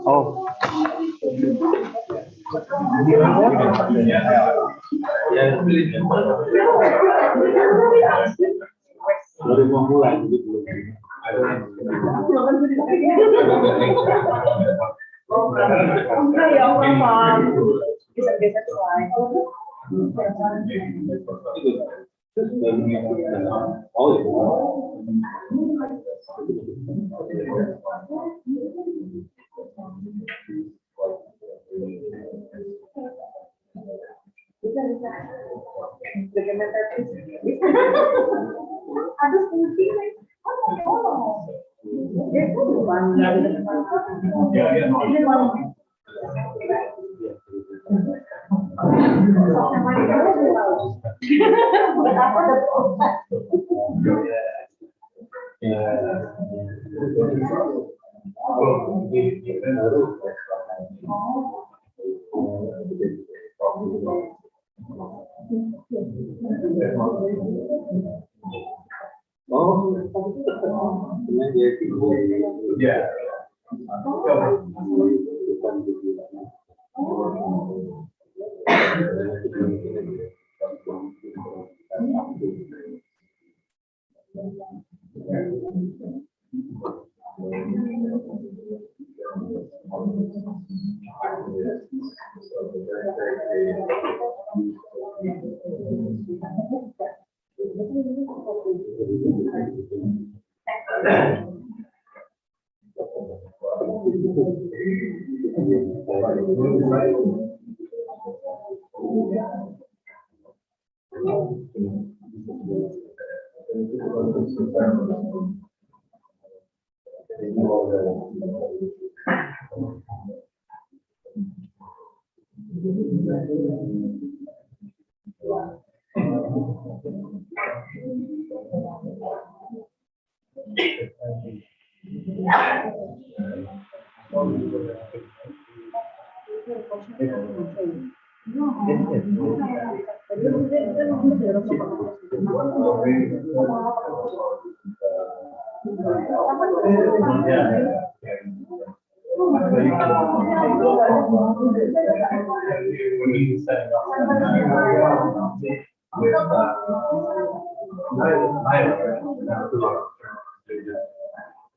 Oh. Yeah.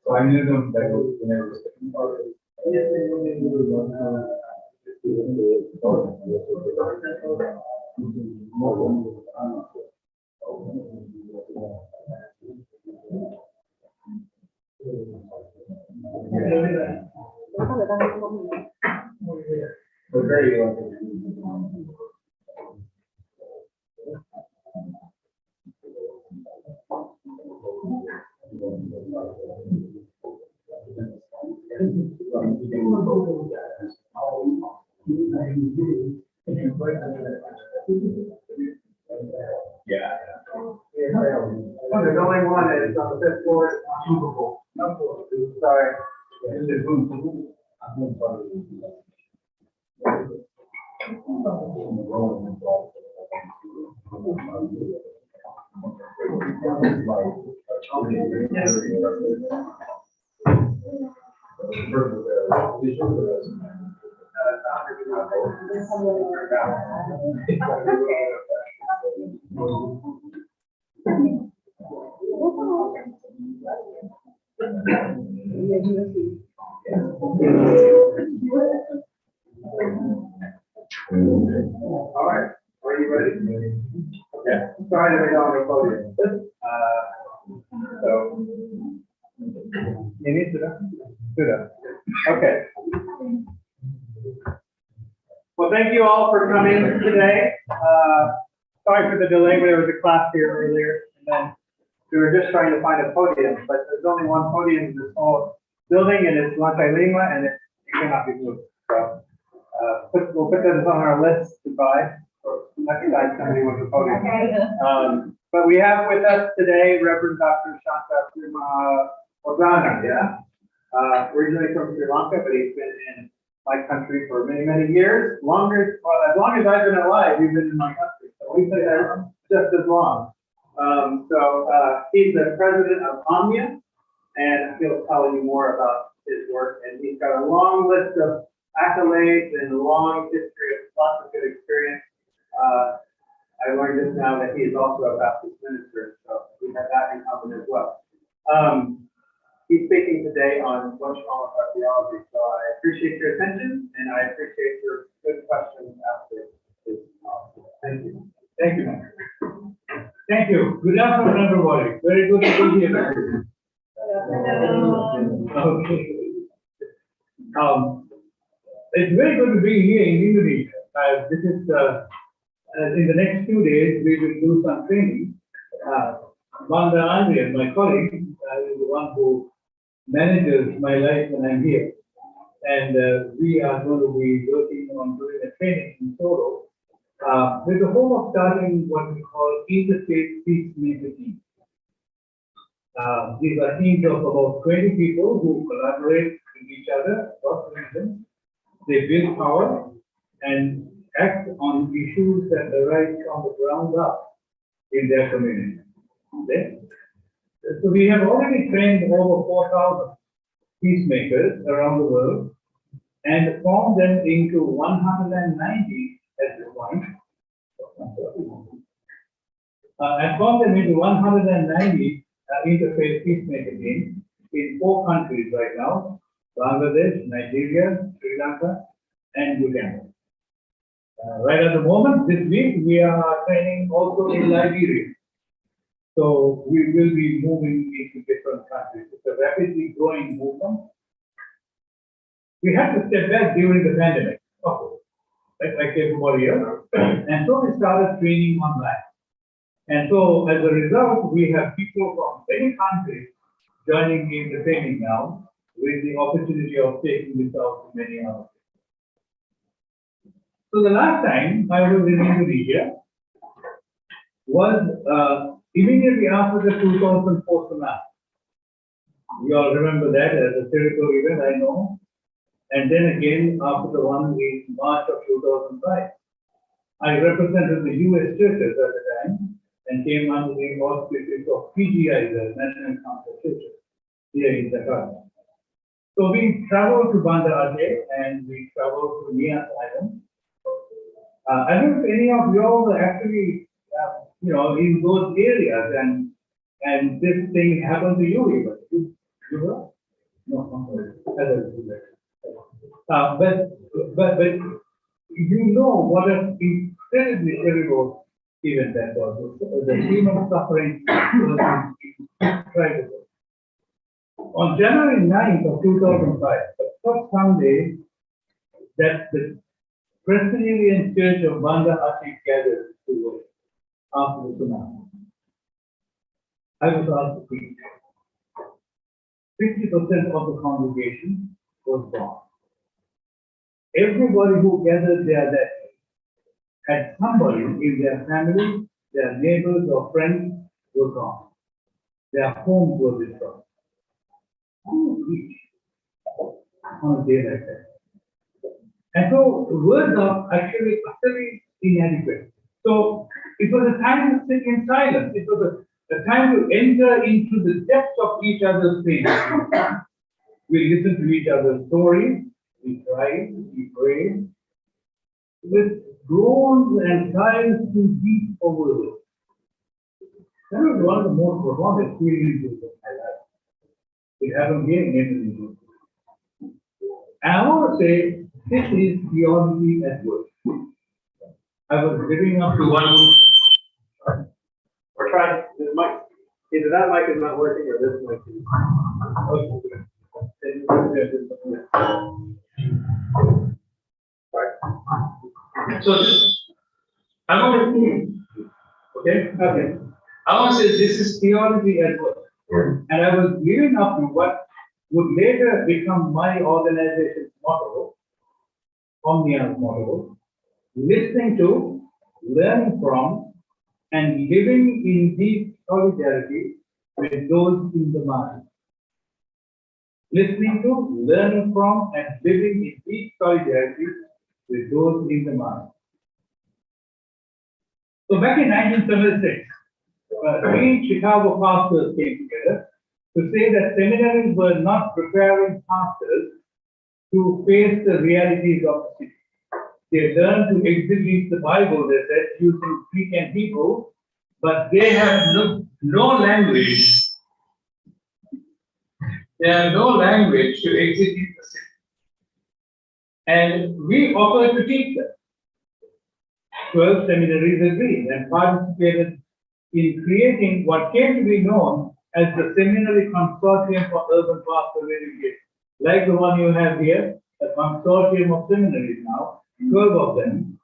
So I knew them that was when they were started. Yeah. There's only one that is on the fifth floor, it's unmovable. Sorry. All right, are you ready? Okay. Sorry to be on the podium. So, you need to Okay. Well, thank you all for coming today. Sorry for the delay, but there was a class here earlier, and then we were just trying to find a podium, but there's only one podium in this whole building, and it's Monte Lima, and it cannot be moved. So we'll put this on our list to buy for next time somebody wants a podium. Okay. But we have with us today Reverend Dr. Shanta Organa, originally from Sri Lanka, but he's been in my country for many, many years. As long as I've been alive, he's been in my country. So we've been there just as long. He's the president of Omnia, and he'll tell you more about his work. And he's got a long list of accolades and a long history of lots of good experience. I learned just now that he is also a Baptist minister, so we have that in common as well. He's speaking today on what's wrong with our theology, so I appreciate your attention, and I appreciate your good questions after this talk. Thank you. Thank you. Thank you. Good afternoon, everybody. Very good to be here. Okay. It's very good to be here in Indonesia. This is in the next 2 days we will do some training. Banda Andrian, my colleague, is the one who manages my life when I'm here, and we are going to be working on doing a training in Solo with the hope of starting what we call interstate peacemaker teams. These are teams of about 20 people who collaborate with each other across the region. They build power and act on issues that arise from the ground up in their community. Okay? So we have already trained over 4,000 peacemakers around the world and formed them into 190 at this point. And formed them into 190 interfaith peacemaker teams in 4 countries right now: Bangladesh, Nigeria, Sri Lanka, and Uganda. Right at the moment, this week, we are training also in Liberia. So we will be moving into different countries. It's a rapidly growing movement. We had to step back during the pandemic, of course, like everybody else. And so we started training online. And so as a result, we have people from many countries joining in the training now, with the opportunity of taking this out to many others. So the last time I was in Indonesia was immediately after the 2004 tsunami. You all remember that as a theoretical event, I know. And then again after the one in March of 2005. I represented the US churches at the time and came under the auspices of PGI, the National Council of Churches, here in Jakarta. So we traveled to Banda Aceh and we traveled to Nias Island. I don't know if any of you all were actually, in those areas and this thing happened to you even. You were? No, but you know what an incredibly terrible event that was. The human suffering was incredible. On January 9th of 2005, the first Sunday that the Presbyterian Church of Banda Aceh gathered to worship after the tsunami, I was asked to preach. 50% of the congregation was gone. Everybody who gathered there that day had somebody in their family, their neighbors or friends were gone. Their homes were destroyed. Who would preach on a day like that? And so words are actually utterly inadequate. So it was a time to sit in silence. It was a time to enter into the depths of each other's pain. We listened to each other's stories, we cried, we prayed, with groans and sighs too deep for words. That was one of the most profound experiences of my life. It happened here in Indonesia. And I want to say, this is theology at work. I was living up to one. We're trying, this mic, either that mic is not working or this mic is. So I want to, okay. I want to say this is theology at work. And I was living up to what would later become my organization's motto, Omnia's motto: listening to, learning from, and living in deep solidarity with those in the mind. listening to, learning from, and living in deep solidarity with those in the mind. So back in 1976, three Chicago pastors came together to say that seminaries were not preparing pastors to face the realities of the city. They learned to exegete the Bible, they said, using Greek and Hebrew, but they have no language. They have no language to exegete the city. And we offered to teach them. 12 seminaries agreed and participated in creating what came to be known as the Seminary Consortium for Urban Pastoral Education. Like the one you have here, a consortium of seminaries now, 12 of them.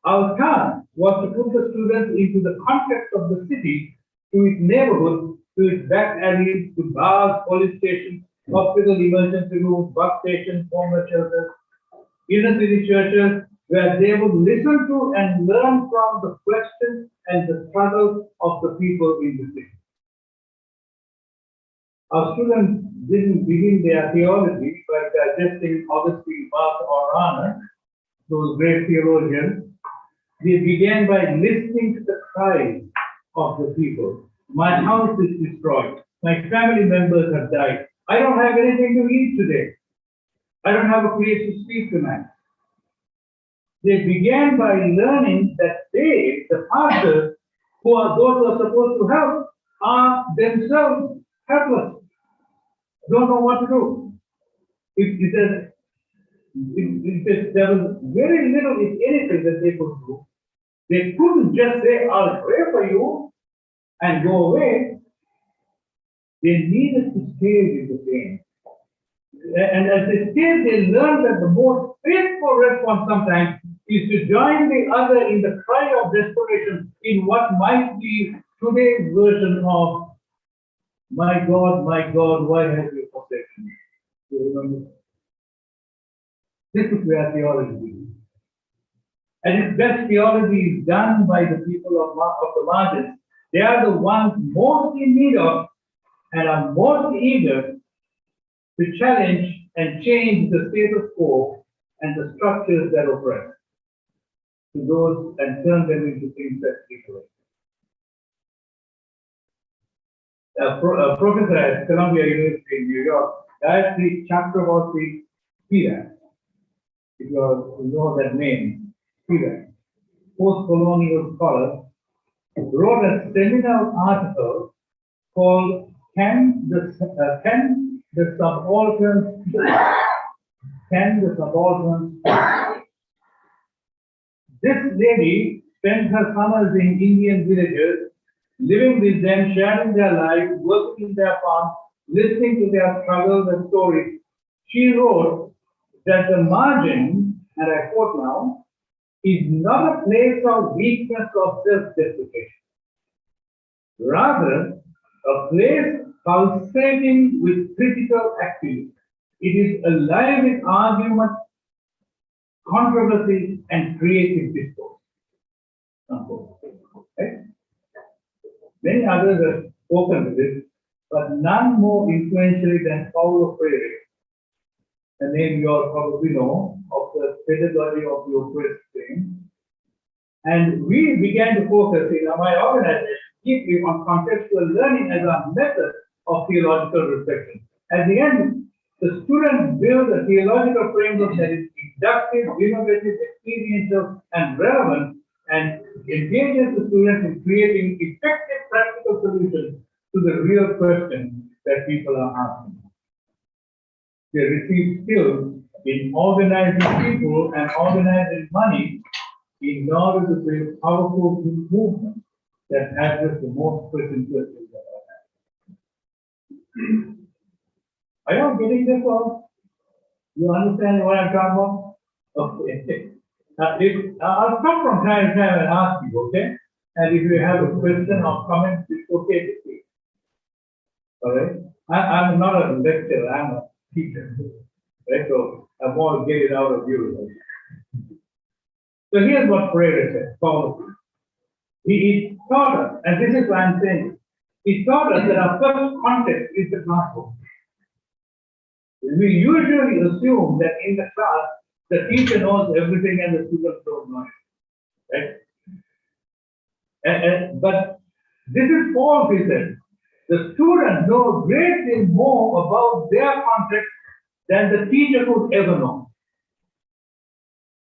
Our task was to put the students into the context of the city, to its neighborhood, to its back alleys, to bars, police stations, hospital emergency rooms, bus stations, homeless shelters, inner city churches, where they would listen to and learn from the questions and the struggles of the people in the city. Our students didn't begin their theology by digesting Augustine, Barth, or Rahner, those great theologians. They began by listening to the cries of the people. My house is destroyed. My family members have died. I don't have anything to eat today. I don't have a place to sleep tonight. They began by learning that they, the pastors, who are those who are supposed to help, are themselves helpless. Don't know what to do. There was very little, if anything, that they could do. They couldn't just say, I'll pray for you and go away. They needed to stay with the pain. And as they stayed, they learned that the most faithful response sometimes is to join the other in the cry of desperation in what might be today's version of, my God, why have you forsaken me? You remember? This is where theology begins. And its best theology is done by the people of the margins. They are the ones most in need of and are most eager to challenge and change the status quo and the structures that oppress, to those and turn them into things that liberate. A professor at Columbia University in New York directly chapter about the Spivak, if you know that name, Spivak, post-colonial scholar, wrote a seminal article called Can the Subalterns This lady spent her summers in Indian villages, living with them, sharing their lives, working in their farms, listening to their struggles and stories. She wrote that the margin, and I quote now, is not a place of weakness or self-deprecation. Rather, a place pulsating with critical activity. It is alive with argument, controversy, and creative discourse. Right? Many others have spoken to this, but none more influentially than Paulo Freire, a name you all probably know, of the pedagogy of the oppressed thing. And we began to focus in my organization deeply on contextual learning as a method of theological reflection. At the end, the students build a theological framework that is inductive, innovative, experiential, and relevant, and engages the students in creating effective practical solutions to the real questions that people are asking. They receive skills in organizing people and organizing money in order to build powerful movements that address the most pressing questions of our time. Are you all getting this all? You understand what I'm talking about? Okay. I'll stop from time to time and ask you, okay? And if you have a question or comment, it's okay to speak. All right? I'm not a lecturer, I'm a teacher. Right? So I want to get it out of you. Right? So here's what Freire said, Paulo. He taught us, and this is what I'm saying, he taught us that our first context is the classroom. We usually assume that in the class, the teacher knows everything and the students don't know it, right? But this is false, he said. The students know greatly more about their context than the teacher could ever know.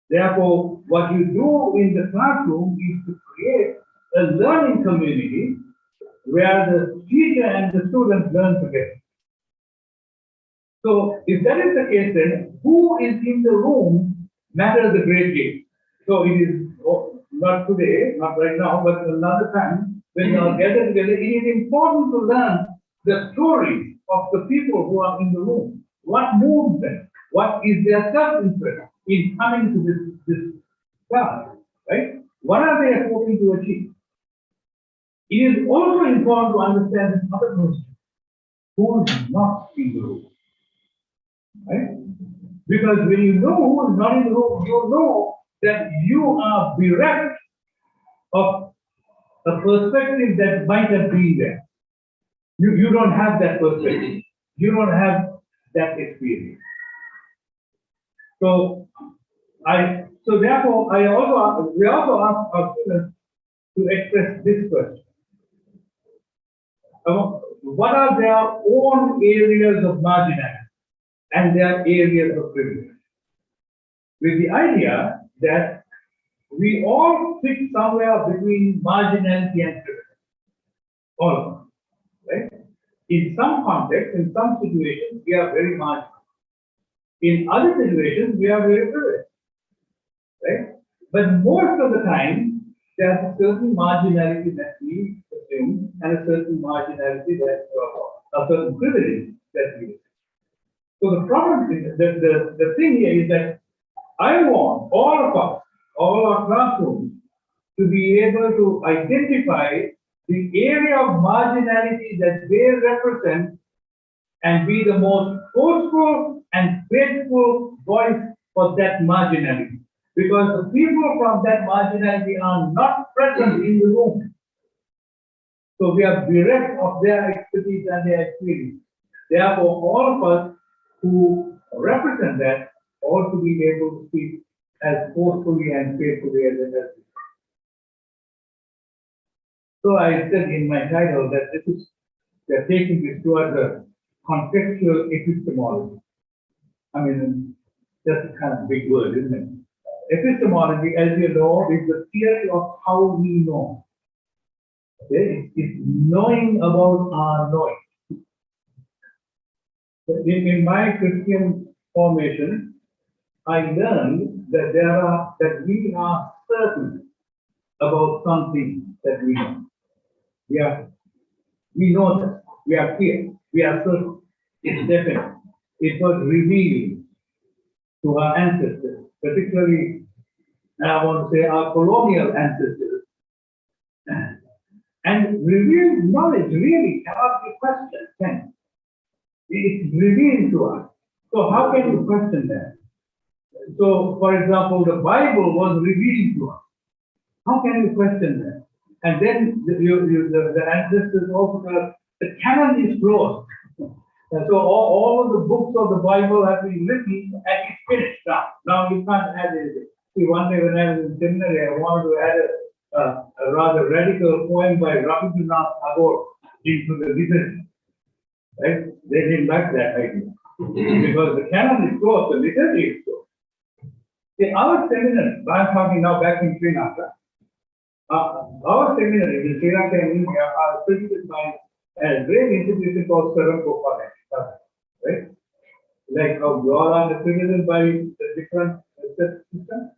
Therefore, what you do in the classroom is to create a learning community where the teacher and the students learn together. So if that is the case, then who is in the room matters a great deal. So it is not today, not right now, but another time when you are gathered together, it is important to learn the story of the people who are in the room. What moves them? What is their self-interest in coming to this class, right? What are they hoping to achieve? It is also important to understand this other person who is not in the room, right? Because when you know who is not in the room, you know that you are bereft of a perspective that might have been there. You don't have that perspective. You don't have that experience. So therefore, we also ask our students to express this question. What are their own areas of marginality and their areas of privilege? With the idea that we all sit somewhere between marginality and privilege. All of us, right? In some contexts, in some situations, we are very marginal. In other situations, we are very privileged, right? But most of the time, there's a certain marginality that we assume and a certain marginality that, a certain privilege that we assume. So the problem is, the thing here is that I want all of us, all our classrooms, to be able to identify the area of marginality that they represent and be the most forceful and faithful voice for that marginality. Because the people from that marginality are not present in the room. So we are bereft of their expertise and their experience. Therefore, all of us who represent that ought to be able to speak as forcefully and faithfully as it has been. So I said in my title that we are taking this towards a contextual epistemology. I mean, that's a kind of big word, isn't it? Epistemology, as you know, is the theory of how we know. Okay, it's knowing about our knowing. In my Christian formation, I learned that we are certain about something that we know. We know that. We are clear. We are certain. It's definite. It was revealed to our ancestors, particularly, and I want to say our colonial ancestors. And revealed knowledge really cannot be questioned, can it? It's revealed to us. So how can you question that? So, for example, the Bible was revealed to us. How can you question that? And then the ancestors also said, the canon is closed. And so all of the books of the Bible have been written and it's finished now. Now you can't add anything. See, one day when I was in seminary, I wanted to add a rather radical poem by Rabindranath Tagore into the liturgy. Right? They didn't like that idea. Because the canon is closed, the liturgy is closed. See, our seminary, I'm talking now back in Sri Lanka, our seminaries in Sri Lanka and India are accredited by a great institution called Saram Gopal, right? Like how you all are accredited by the different systems.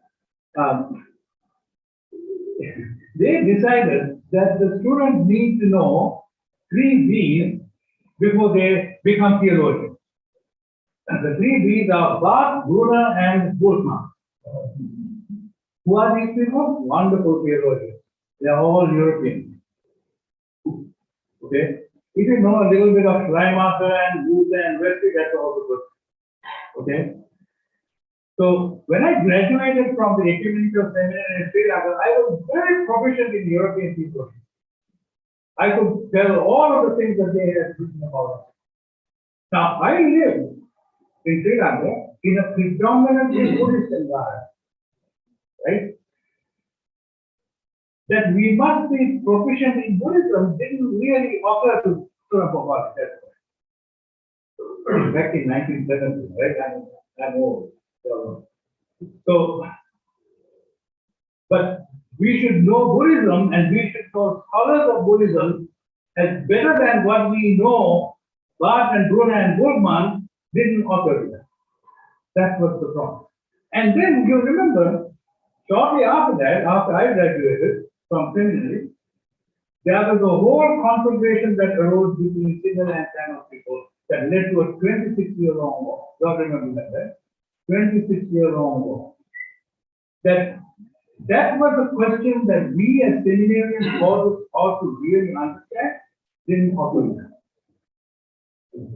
They decided that the students need to know 3 B's before they become theologians. And the 3 B's are Barth, Brunner, and Bultmann. Who are these people? Wonderful theologians. They are all European. Okay? If you know a little bit of Schleiermacher and Luther and Wesley, that's also good. Okay? So when I graduated from the ecumenical seminary in Sri Lanka, I was very proficient in European theology. I could tell all of the things that they had written about us. Now I lived in Sri Lanka in a predominantly Buddhist environment, right? That we must be proficient in Buddhism didn't really occur to Surapapa at that point. Back in 1970, right? I'm old. So, but we should know Buddhism and we should know scholars of Buddhism as better than what we know Bart and Bruna and Goldman didn't occur to them. That was the problem. And then you remember, shortly after that, after I graduated from seminary, there was a whole conflagration that arose between Sinhala and Tamil people that led to a 26-year-long war. You all remember that, right? 26-year-long war. That was a question that we as seminarians ought to really understand, didn't occur to them.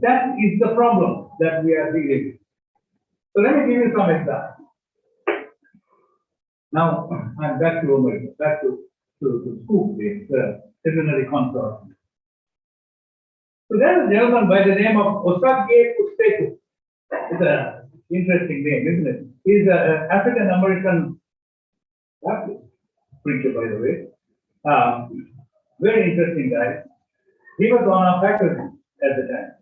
That is the problem that we are dealing with. So let me give you some examples. Now I'm back to America, back to school, the seminary consortium. So there's a gentleman by the name of Osage Usteku. It's an interesting name, isn't it? He's an African American Baptist preacher, by the way. Very interesting guy. He was on our faculty at the time.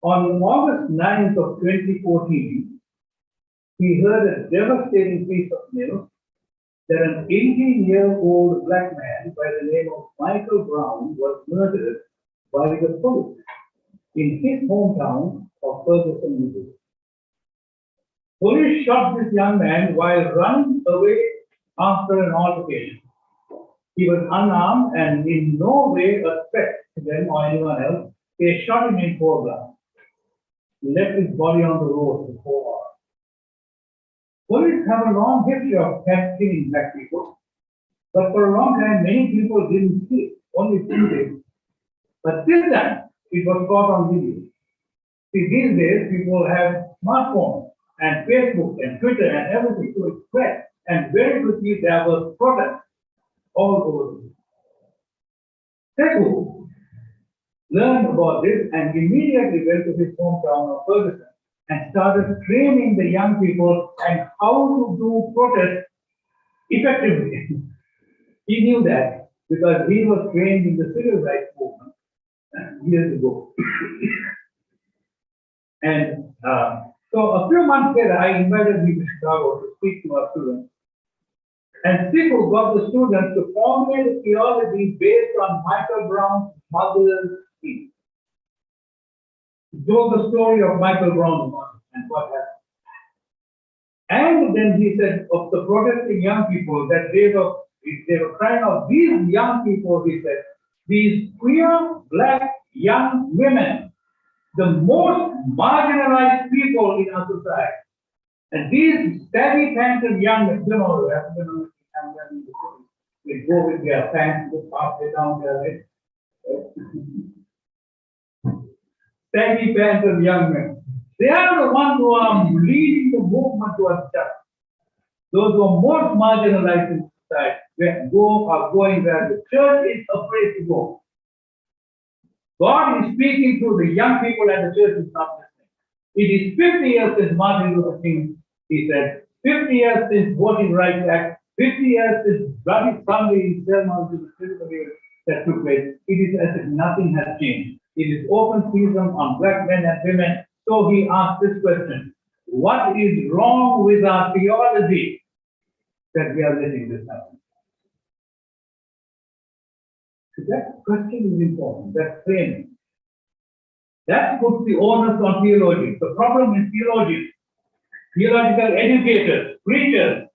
On August 9th of 2014, he heard a devastating piece of news that an 18-year-old black man by the name of Michael Brown was murdered by the police in his hometown of Ferguson, Missouri. Police shot this young man while running away after an altercation. He was unarmed and in no way a threat to them or anyone else. They shot him in cold blood. He left his body on the road for 4 hours. Police have a long history of killing black people, but for a long time, many people didn't see it, only few days. But this time, it was caught on video. See, these days, people have smartphones and Facebook and Twitter and everything to express, and very quickly there were protests all over the world. Sekou learned about this and immediately went to his hometown of Ferguson and started training the young people and how to do protest effectively. He knew that because he was trained in the civil rights movement years ago. And so a few months later, I invited him to Chicago to speak to our students. And Sekou got the students to formulate a theology based on Michael Brown's mother's speech. It was the story of Michael Brown's mother and what happened. And then he said of the protesting young people that they were crying out, these young people, he said, these queer black young women, the most marginalized people in our society. And these saggy panted young men, you know, they go with their pants halfway down their legs. Saggy panted young men. They are the ones who are leading the movement towards justice. Those who are most marginalized in society are going where the church is afraid to go. God is speaking to the young people and the church is not listening. It is 50 years since Martin Luther King, he said, 50 years since Voting Rights Act, 50 years since Bloody Sunday in Selma to the physical years that took place. It is as if nothing has changed. It is open season on black men and women. So he asked this question, what is wrong with our theology that we are letting this happen? So that question is important, that framing. That puts the onus on theologians. The problem is theologians, theological educators, preachers,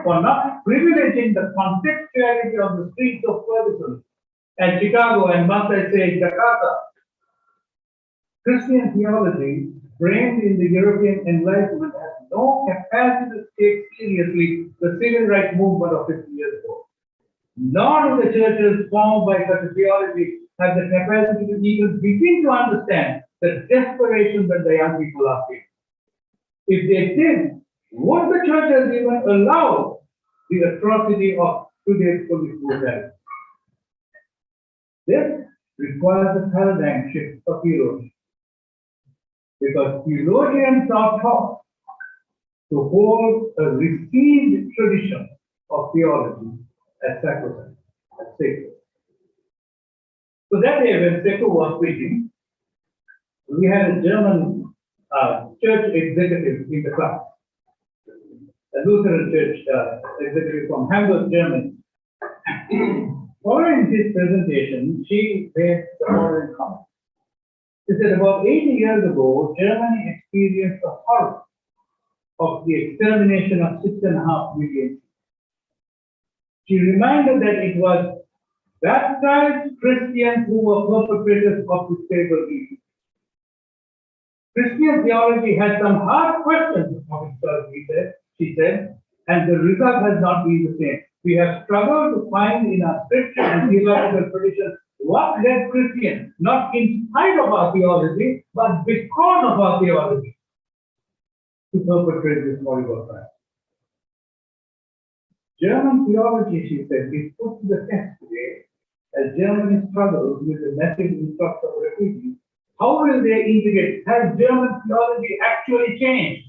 for not privileging the contextuality of the streets of Ferguson and Chicago and must I say Jakarta. Christian theology, framed in the European Enlightenment, has no capacity to take seriously the civil rights movement of 50 years ago. Nor do the churches formed by such a theology have the capacity to even begin to understand the desperation that the young people are feeling. If they did, would the churches even allow the atrocity of today's police brutality? This requires a paradigm shift of theology. because theologians are taught to hold a received tradition of theology as sacrosanct, as sacred. So that day when Sekou was preaching, we had a German church executive in the class, a Lutheran church executive from Hamburg, Germany. Following his presentation, she made the following comment. She said, about 80 years ago, Germany experienced the horror of the extermination of 6.5 million. She reminded that it was baptized Christians who were perpetrators of this terrible evil. Christian theology had some hard questions of itself, she said, and the result has not been the same. We have struggled to find in our scripture and theological tradition what led Christians, not in spite of our theology, but because of our theology, to perpetrate this horrible crime. German theology, she said, is put to the test today as Germany struggles with the massive influx of refugees. How will they integrate? Has German theology actually changed?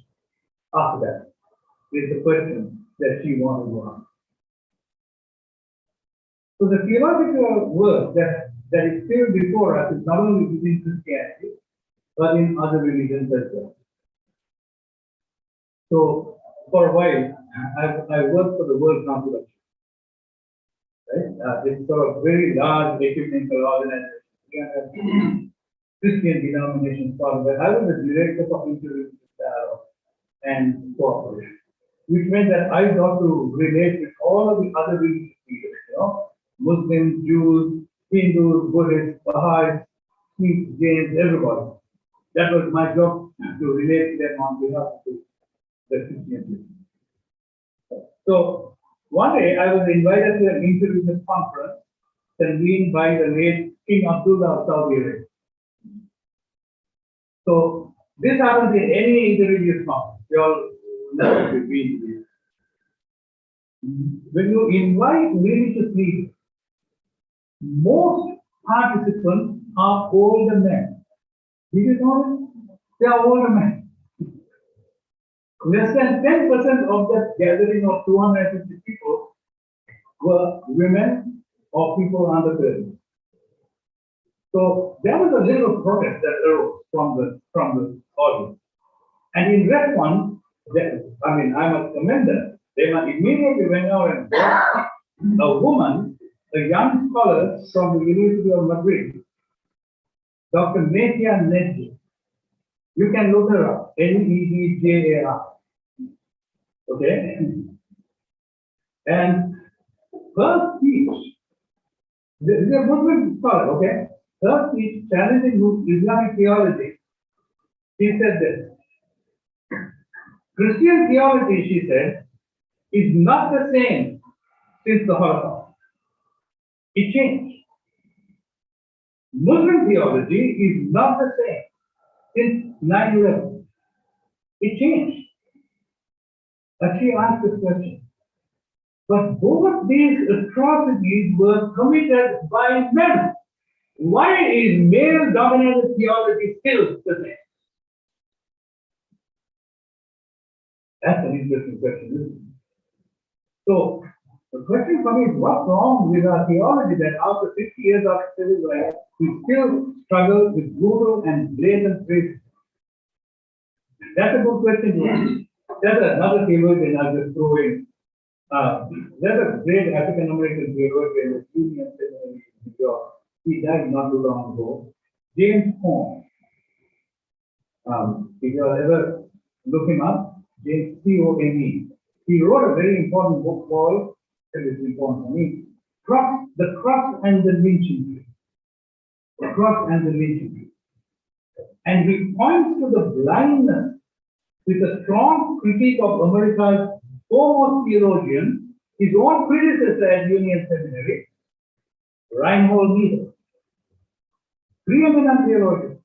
After that is the question that she wanted to ask. So the theological work that is still before us is not only within Christianity, but in other religions as well. So for a while, I worked for the World Council of Churches, right? It's sort of very large ecumenical organization. Christian denominations part of it. I was the director of interreligious dialogue and cooperation, which meant that I got to relate with all of the other religious leaders, Muslims, Jews, Hindus, Buddhists, Baha'is, Sikhs, Jains, everybody. That was my job, to relate to them on behalf of the Christian. So one day I was invited to an interreligious conference convened by the late King Abdullah of Saudi Arabia. So this happens in any interreligious conference. You all know we've been to this. When you invite religious leaders, most participants are older men. Did you know it? They are older men. Less than 10% of that gathering of 250 people were women or people under 30. So there was a little protest that arose from the audience. And in response, I must commend them. They immediately went out and brought a woman, a young scholar from the University of Madrid, Dr. Metia Nedji. You can look her up, Nedjar. Okay? And her speech, this is a Muslim scholar, okay? Her speech challenging Islamic theology, she said this. Christian theology, she said, is not the same since the Holocaust. It changed. Muslim theology is not the same since 9/11. It changed. But she asked this question. But both these atrocities were committed by men. Why is male-dominated theology still the same? That's an interesting question, isn't it? So, the question for me is, what's wrong with our theology that after 50 years of civil rights, we still struggle with brutal and blatant racism? That's a good question to ask. There's another theologian I'll just throw in. There's a great African-American theologian at Union Seminary in New York. He died not too long ago. James Cone. If you ever look him up, James Cone. He wrote a very important book called, it is important for me, The Cross and the Lynching Tree. The Cross and the Lynching Tree. And he points to the blindness with a strong critique of America's foremost theologian, his own predecessor at Union Seminary, Reinhold Niebuhr. Preeminent theologian.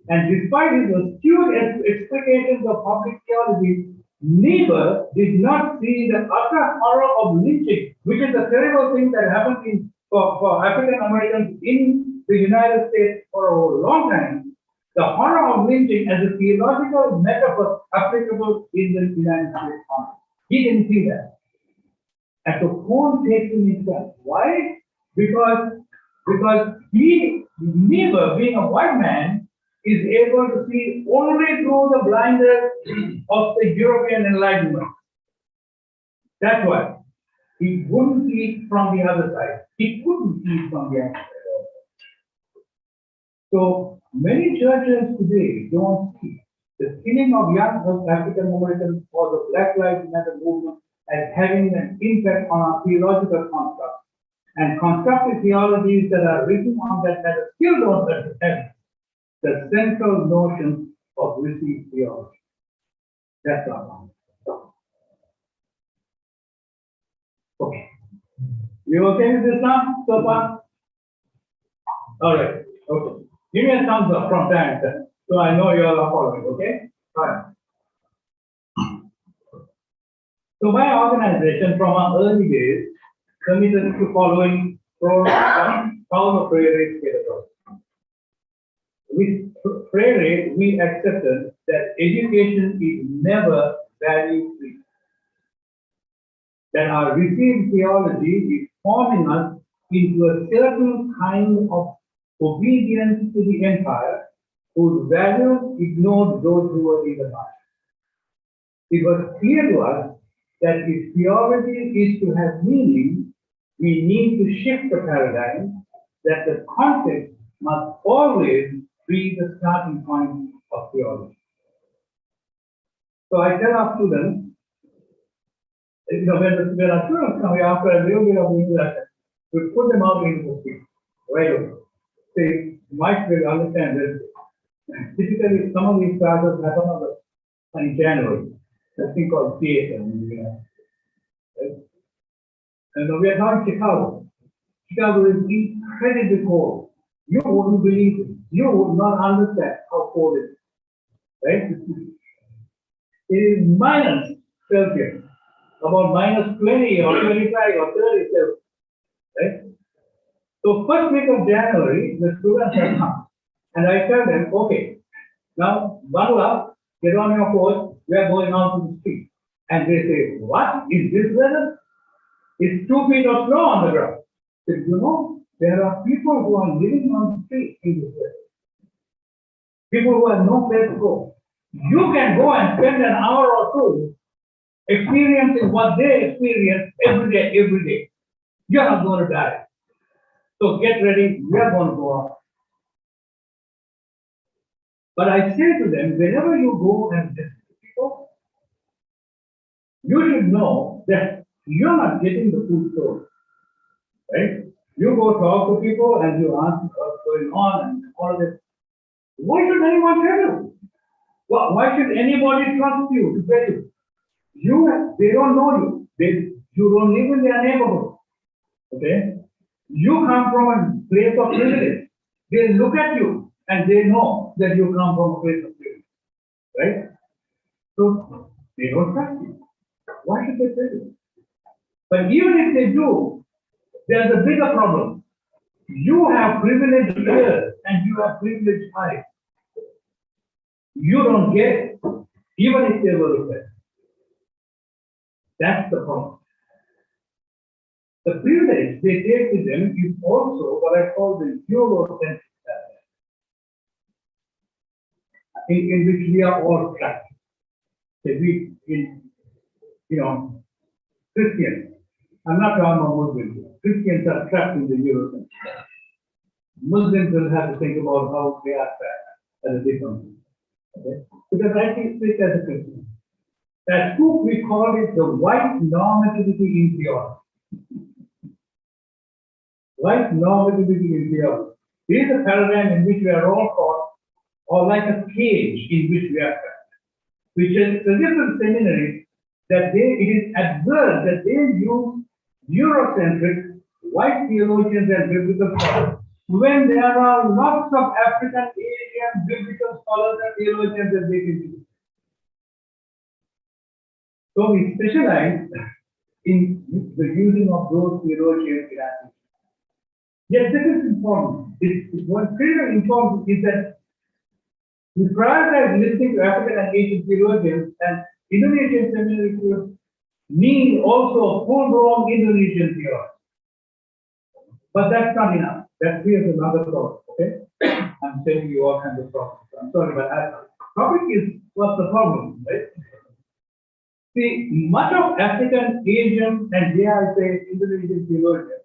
And despite his astute explications of public theology, Niebuhr did not see the utter horror of lynching, which is a terrible thing that happened for African Americans in the United States for a long time. The horror of lynching as a theological metaphor applicable in the United States Army. He didn't see that. And so Cone takes him himself. Why? Because he never, being a white man, is able to see only through the blinders of the European Enlightenment. That's why. He wouldn't see it from the other side. He couldn't see it from the other side. So many churches today don't see the killing of young African Americans or the Black Lives Matter movement as having an impact on our theological construct. And constructive theologies that are written on that matter still don't represent the central notion of received theology. That's our point. Okay. You okay with this now so far? All right. Okay. Give me a thumbs up from time to time, so I know you all are following, okay? All right. So my organization from our early days committed to following Paulo Freire's pedagogy. With Freire, we accepted that education is never value-free. That our received theology is forming us into a certain kind of obedience to the empire, whose values ignored those who were in the past. It was clear to us that if theology is to have meaning, we need to shift the paradigm that the context must always be the starting point of theology. So I tell our students, when our students come after a little bit of English, we put them out into the street right away. They might will understand that typically some of these classes happen in January. That's thing called theater. Right? And we are now in Chicago. Chicago is incredibly cold. You wouldn't believe it. You would not understand how cold it is. Right? It is minus Celsius, about minus 20 or 25 or 30 Celsius. Right? So first week of January, the students have come. And I tell them, okay, now bundle up, get on your coat, we are going out to the street. And they say, what is this weather? It's 2 feet of snow on the ground. So, you know, there are people who are living on the street in this weather. People who have no place to go. You can go and spend an hour or two experiencing what they experience every day. You're not going to die. So get ready, we are going to go out. But I say to them, whenever you go and visit people, you should know that you're not getting the full story. Right? You go talk to people and you ask what's going on and all of this. Why should anyone tell you? Why should anybody trust you to tell you? They don't know you. You don't live in their neighborhood. Okay? You come from a place of privilege. They look at you and they know that you come from a place of privilege. Right? So they don't trust you. Why should they tell you? But even if they do, there's a bigger problem. You have privileged ears and you have privileged eyes. You don't get it, even if they were to tell. That's the problem. The privilege they take with them is also what I call the Eurocentric in which we are all trapped. Christians. I'm not talking about Muslims. Christians are trapped in the Eurocentric. Muslims will have to think about how they are trapped as a different. Okay? Because I think this as a Christian. At Cook, we call it the white normativity in theology. White normativity in theology. It is a paradigm in which we are all caught, or like a cage in which we are trapped. Which is the different seminaries that it is absurd that they use Eurocentric white theologians and biblical scholars when there are lots of African, Asian biblical scholars and theologians that they can use. So we specialize in the using of those theologians in Africa. Yes, this is important. What's really important is that We prioritize listening to African and Asian theologians, and Indonesian seminaries need also a full-blown Indonesian theology. But that's not enough. Here's another problem, okay? I'm telling you all kinds of problems. I'm sorry, but topic is what's the problem, right? See, much of African, Asian, and dare I say Indonesian theologians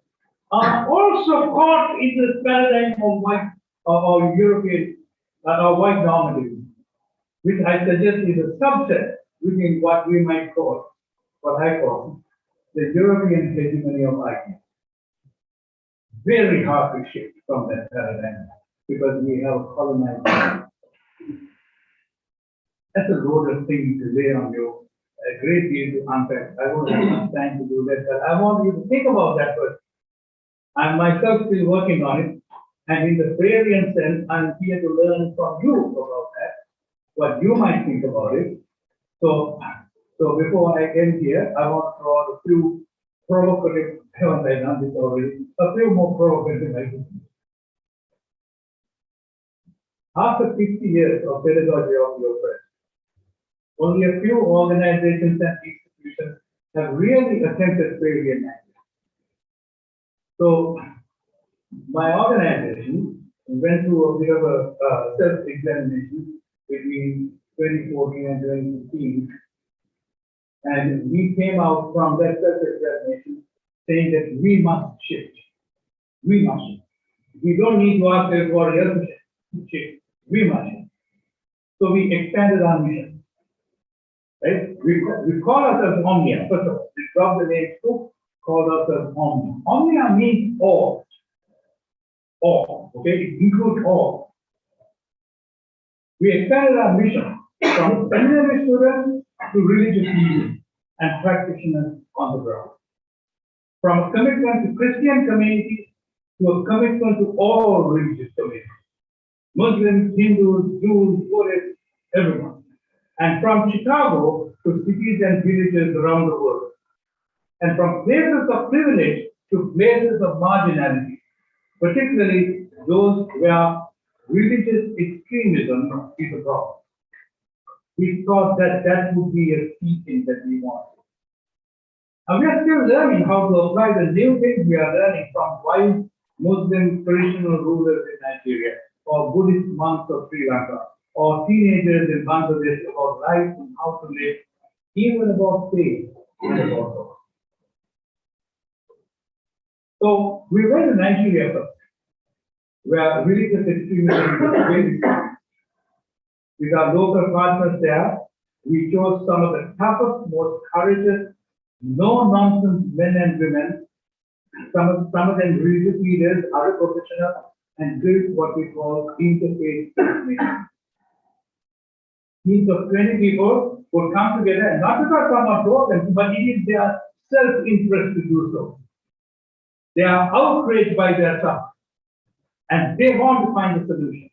are also caught in this paradigm of white or European or white nominalism, which I suggest is a subset within what we might call, what I call, the European hegemony of ideas. Very hard to shift from that paradigm because we have colonized. That's a load of things to lay on you, a great deal to unpack. I won't have enough time to do that, but I want you to think about that first. I'm myself still working on it, and in the Freudian sense, I'm here to learn from you about that, what you might think about it. So before I end here, I want to draw a few provocative, haven't I done this already? A few more provocative ideas. After 50 years of pedagogy of your press, only a few organizations and institutions have really attempted Freudian ideas. So my organization went through a bit of a self-examination between 2014 and 2015. And we came out from that self-examination saying that we must shift. We must shift. We don't need to ask everybody else to shift. We must shift. So we expanded our mission. Right? We call ourselves Omnia. First of all, we dropped the name Scoop, called ourselves Omnia. Omnia means all. All. Okay? It includes all. We expanded our mission from seminary students to religious leaders and practitioners on the ground. From a commitment to Christian communities to a commitment to all religious communities. Muslims, Hindus, Jews, Buddhists, everyone. And from Chicago to cities and villages around the world. And from places of privilege to places of marginality, particularly those where religious extremism is a problem. We thought that would be a key thing that we wanted. And we are still learning how to apply the new things we are learning from wise Muslim traditional rulers in Nigeria, or Buddhist monks of Sri Lanka, or teenagers in Bangladesh about life and how to live, even about faith and about God. So we went to Nigeria first, where religious extremism was very strong. With our local partners there, we chose some of the toughest, most courageous, no-nonsense men and women, some of them religious leaders, other professionals, and built what we call interfaith meetings. Teams of 20 people would come together, and not because someone told them, but it is their self-interest to do so. They are outraged by their suffering, and they want to find a solution.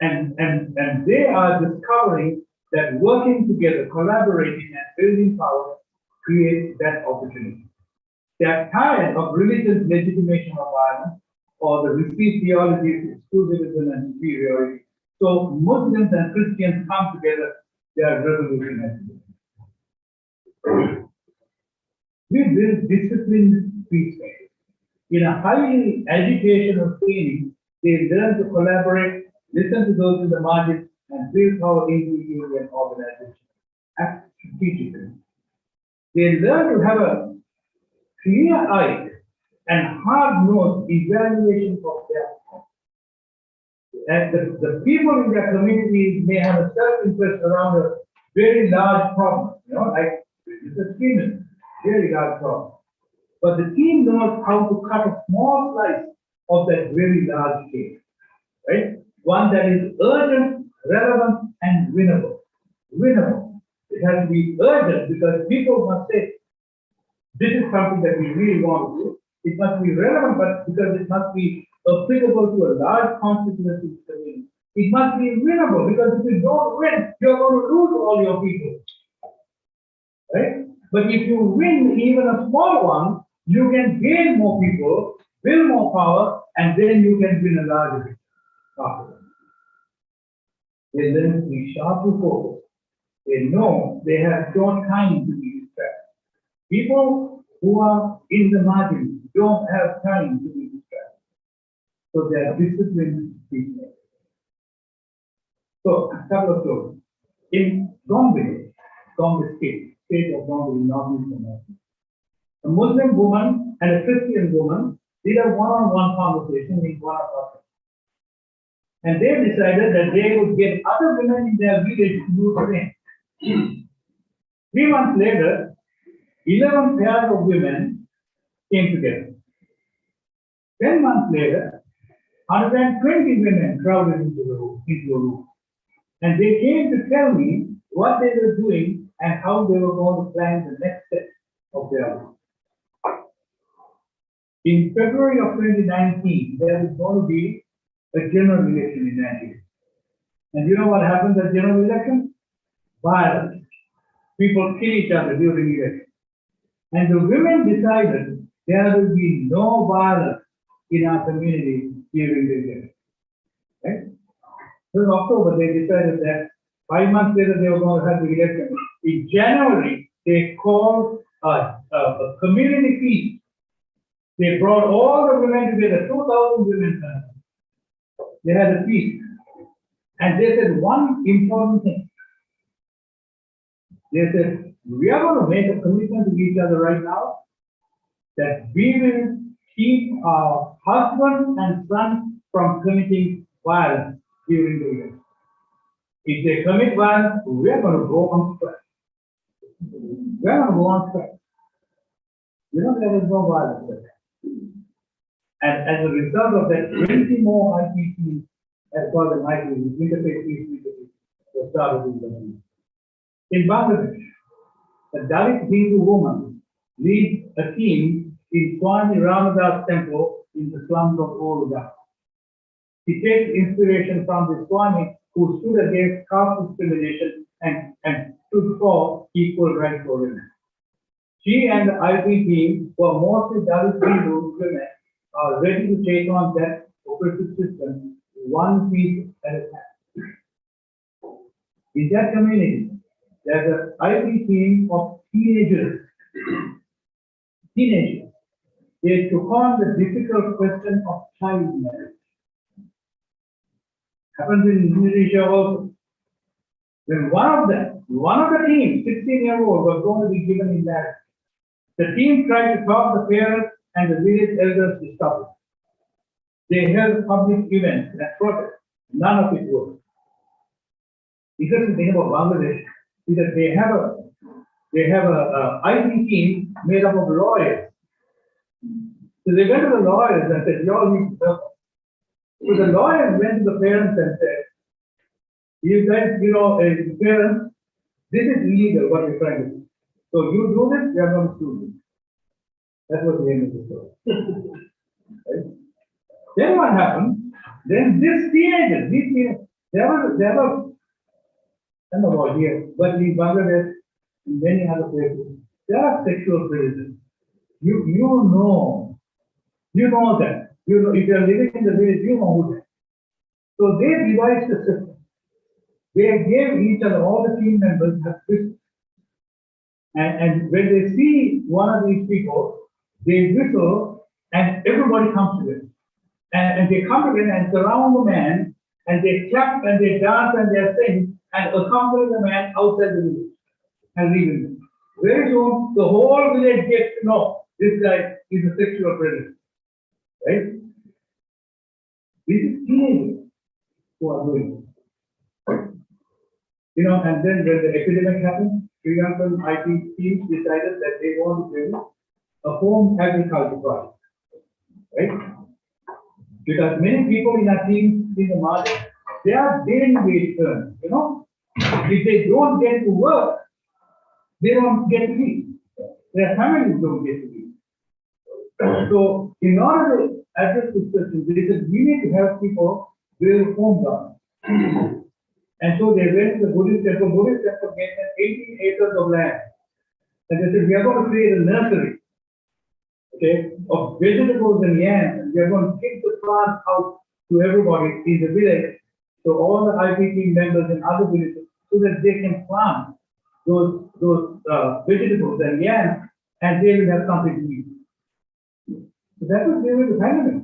And they are discovering that working together, collaborating and building power creates that opportunity. They are tired of religious legitimation of violence or the received theologies, exclusivism and superiority. So Muslims and Christians come together, they are revolutionary. We build disciplined peacemakers. In a highly agitational training, they learn to collaborate, listen to those in the margins, and build power individually and organization. Act strategically. They learn to have a clear-eyed and hard-nosed evaluation of their performance. And the people in their communities may have a self-interest around a very large problem, like it's a extremism, very large problem. But the team knows how to cut a small slice of that very large cake, right? One that is urgent, relevant, and winnable. Winnable. It has to be urgent because people must say, this is something that we really want to do. It must be relevant, but because it must be applicable to a large constituency community. It must be winnable because if you don't win, you're going to lose all your people. Right? But if you win even a small one, you can gain more people, build more power, and then you can win a larger power. They learn to be sharply focused. They know they have no time to be distracted. People who are in the margins don't have time to be distracted. So they are disciplined people. So, a couple of thoughts. In Gombe state of Gombe, Northeast America, a Muslim woman and a Christian woman did a one-on-one conversation in one of our. And they decided that they would get other women in their village to do the same. 3 months later, 11 pairs of women came together. 10 months later, 120 women crowded into a room. And they came to tell me what they were doing and how they were going to plan the next step of their life. In February of 2019, there is going to be a general election in Nigeria. And you know what happens at general election? Violence. People kill each other during election. And the women decided there will be no violence in our community during the election. Right? So in October, they decided that 5 months later they were going to have the election. In January, they called a community feast. They brought all the women together, 2,000 women. They had a feast. And they said one important thing. They said, we are going to make a commitment to each other right now that we will keep our husbands and sons from committing violence during the year. If they commit violence, we are going to go on strike. We are going to go on strike. You know, there was no violence there. And as a result of that, 20 more IPCs, as called the interfaith peace interfaith, were started in the In Bangladesh, a Dalit Hindu woman leads a team in Swami Ramadas temple in the slums of Old Dhaka. He takes inspiration from the Swami who stood against caste discrimination and stood for equal rights for women. She and the IP team, who are mostly Dalit Hindu women, are ready to take on that oppressive system one piece at a time. In that community, there's an IP team of teenagers. They took on the difficult question of child marriage. Happens in Indonesia also. When one of the team, 16-year-old, was going to be given in marriage, the team tried to talk the parents and the village elders to stop it. They held public events and protests. None of it worked. Because the thing about Bangladesh is that they have a IT team made up of lawyers. So they went to the lawyers and said, you all need to help. So the lawyers went to the parents and said, you guys, parents, this is illegal what you're trying to do. So you do this, we are going to sue you. That was the end of the story. Right? Then what happened? Then these teenagers, they were, I don't know about here, but in Bangladesh, in many other places, there are sexual predators. You know that. You know, if you are living in the village, you know who that. So they devised a system. They gave each other, all the team members have whistles. And when they see one of these people, they whistle and everybody comes together. And they come together and surround the man and they clap and they dance and they sing and accompany the man outside the village and leave him. Very soon, the whole village gets to know this guy is a sexual predator. Right? This is teenagers who are doing it. And then when the epidemic happened, Sri Lankan IT teams decided that they want to build a home agriculture project. Right? Because many people in our team in the market, they are daily wage earners, If they don't get to work, they don't get to eat. Their families don't get to eat. So, in order to address this question, they said, we need to help people build homes on. And so they went to the Buddhist temple. Buddhist temple gave them 18 acres of land. And they said, we are going to create a nursery, of vegetables and yams. And we are going to give the plants out to everybody in the village So all the IPT members in other villages, so that they can plant those vegetables and yams, and they will have something to eat. So that was there with the family.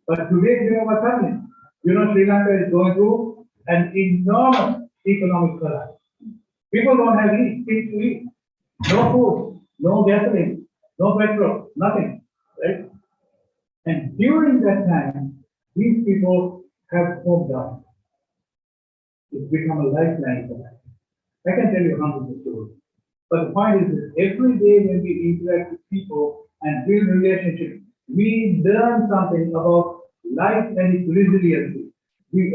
But today, you know what's happening? You know, Sri Lanka is going through an enormous economic collapse. People don't have things to eat. No food, no gasoline, no petrol, nothing, right? And during that time, these people have hoped down. It's become a lifeline for them. I can tell you hundreds of stories. But the point is that every day when we interact with people and build relationships, we learn something about life and its resiliency.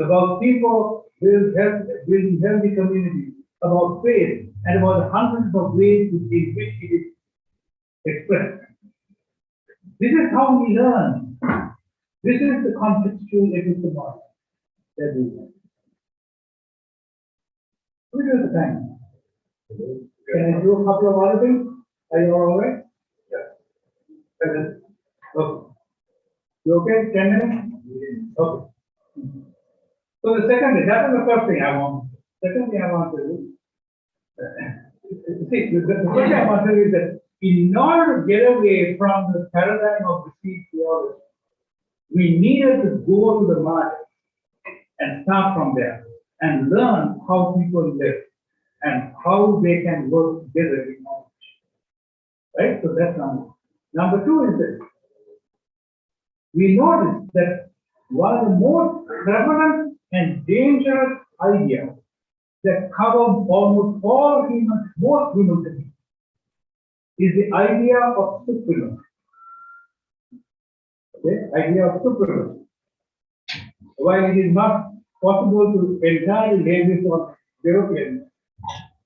About people building healthy communities, about faith, and about hundreds of ways in which it is expressed. This is how we learn. This is the contextual epistemology that we learn. We do the time. Can I do a couple of other things? Are you all right? Yes. Okay. You okay? 10 minutes? Okay. So the second thing, that is the first thing I want. Second thing I want to do. See, the first thing I want to do is that in order to get away from the paradigm of received theology, we needed to go to the market and start from there and learn how people live and how they can work together in knowledge. Right? So that's number one. Number two is this. We noticed that one of the most prevalent and dangerous ideas that cover almost all humans, most human beings, is the idea of supremacy. Okay, idea of supremacy. While it is not possible to entirely lay this on European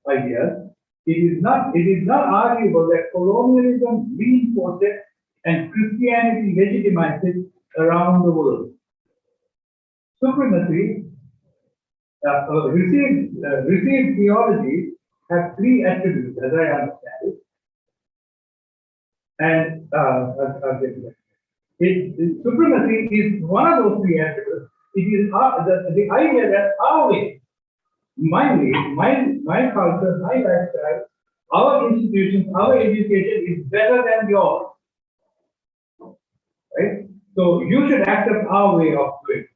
ideas, it is not arguable that colonialism reinforces and Christianity legitimizes around the world. Supremacy, received theology has three attributes, as I understand it. And I'll get to that. Supremacy is one of those three attributes. It is the idea that our way, my way, my culture, my lifestyle, our institutions, our education is better than yours. Right? So you should accept our way of doing.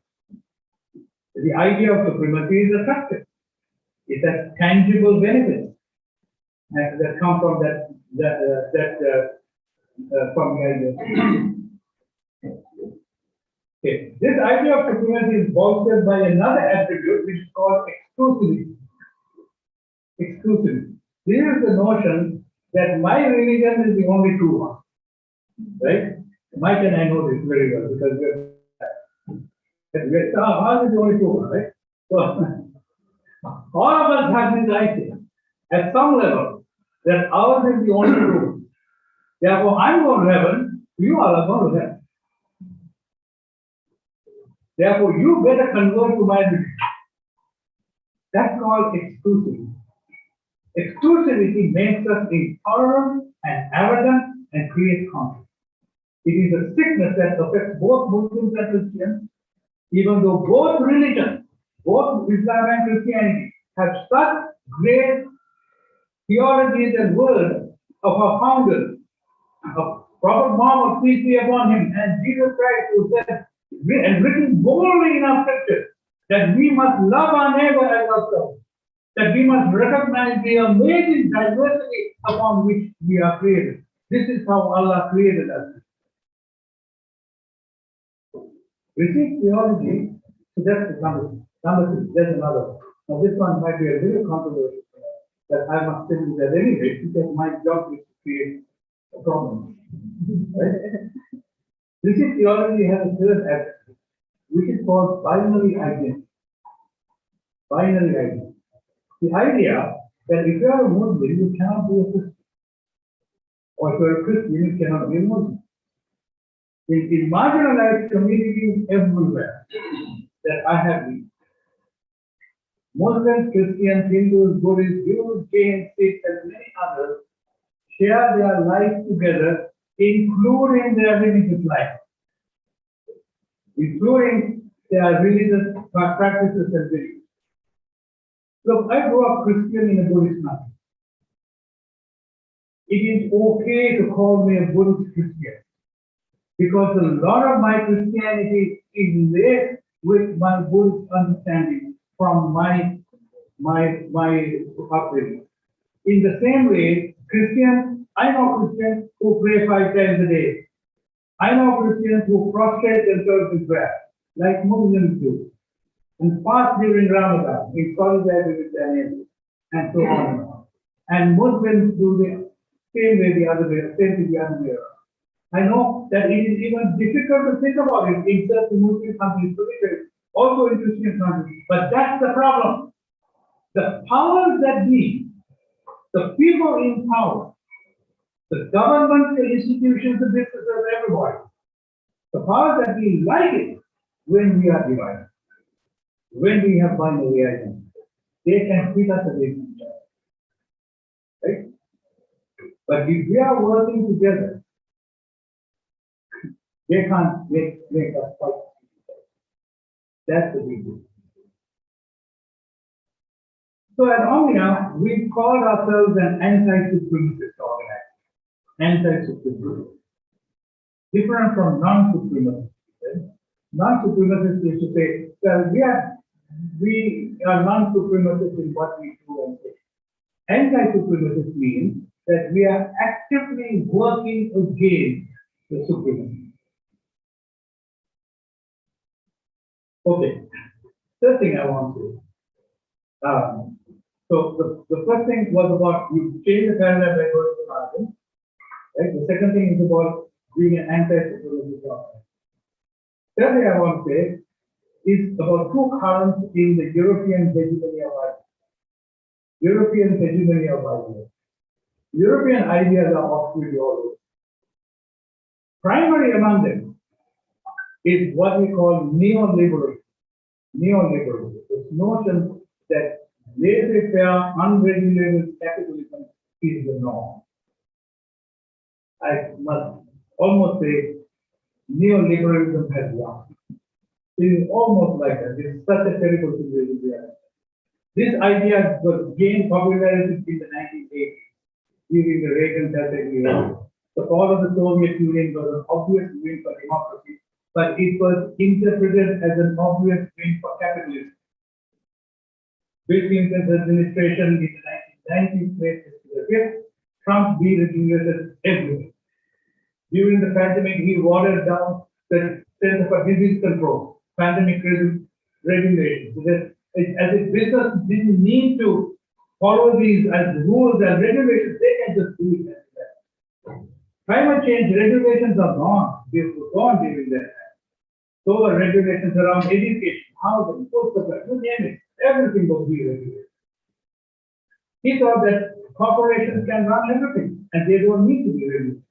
The idea of supremacy is attractive. It has tangible benefits that come from from the idea. Okay. This idea of supremacy is bolstered by another attribute which is called exclusivity. Exclusivity. This is the notion that my religion is the only true one. Right? Mike and I know this very well because ours is the only true one, right? So all of us have this idea at some level that ours is the only true one. Therefore, I'm going to heaven, you all are going to heaven. Therefore, you better convert to my religion. That's called exclusivity. Exclusivity makes us intolerant and arrogant and creates conflict. It is a sickness that affects both Muslims and Christians, even though both religions, both Islam and Christianity, have such great theologies and words of our founders, of Prophet Muhammad, peace be upon him, and Jesus Christ, who said, and written boldly in our scriptures, that we must love our neighbor as ourselves, that we must recognize the amazing diversity upon which we are created. This is how Allah created us. Received theology, so that's number two, there's another one. Now this one might be a little controversial, that I must tell you that anyway, because my job is to create a problem. Right? Received theology has a third aspect, which is called binary identity. Binary identity. The idea that if you are a Muslim, you cannot be a Christian. Or if you are a Christian, you cannot be a Muslim. In marginalized communities everywhere that I have been, Muslims, Christians, Hindus, Buddhists, Jews, Jains, Sikhs, and many others share their life together, including their religious life, including their religious practices and beliefs. Look, I grew up Christian in a Buddhist family. It is okay to call me a Buddhist Christian because a lot of my Christianity is laced with my Buddhist understanding from my upbringing. In the same way, Christians, I know Christians who pray 5 times a day. I know Christians who prostrate themselves in prayer, like Muslims do, and fast during Ramadan, in solidarity with their neighbors, and so on and on. And Muslims do the same way the other way, same to the other way around. I know that it is even difficult to think about it in certain Muslim countries, also in Christian countries, but that's the problem. The powers that be, the people in power, the government, the institutions, the businesses, everybody, the powers that be like it when we are divided, when we have binary identity, they can hit us against each other. Right? But if we are working together, they can't make us fight. That's the big deal. So at Omnia, we called ourselves an anti-supremacist organization. Anti-supremacist. Different from non-supremacist. Right? Non-supremacist is to say, well, we are non-supremacist in what we do and say. Anti-supremacist means that we are actively working against the supremacy. Okay, third thing I want to. So the first thing was about you change the paradigm by going to margin. Right? The second thing is about being an anti-supremacist organization. Third thing I want to say is about two currents in the European hegemony of ideas. European hegemony of ideas. European ideas are obviously all over. Primary among them is what we call neoliberalism. Neoliberalism, this notion that laissez-faire, unregulated capitalism is the norm. I must almost say neoliberalism has won. It is almost like that. It is such a terrible situation. This idea was gained popularity in the 1980s during the Reagan-Thatcher era. The fall of the Soviet Union was an obvious win for democracy, but it was interpreted as an obvious win for capitalism. Bill Clinton's administration in the 1990s placed it to the fifth. Trump deregulated everything. During the pandemic, he watered down the Center for Disease Control, pandemic regulations. So that as if business didn't need to follow these as rules and regulations, they can just do it as that. Climate change regulations are gone. They were gone during that time. So are regulations around education, housing, food supply, you name it. Everything will be regulated. He thought that corporations can run everything and they don't need to be regulated.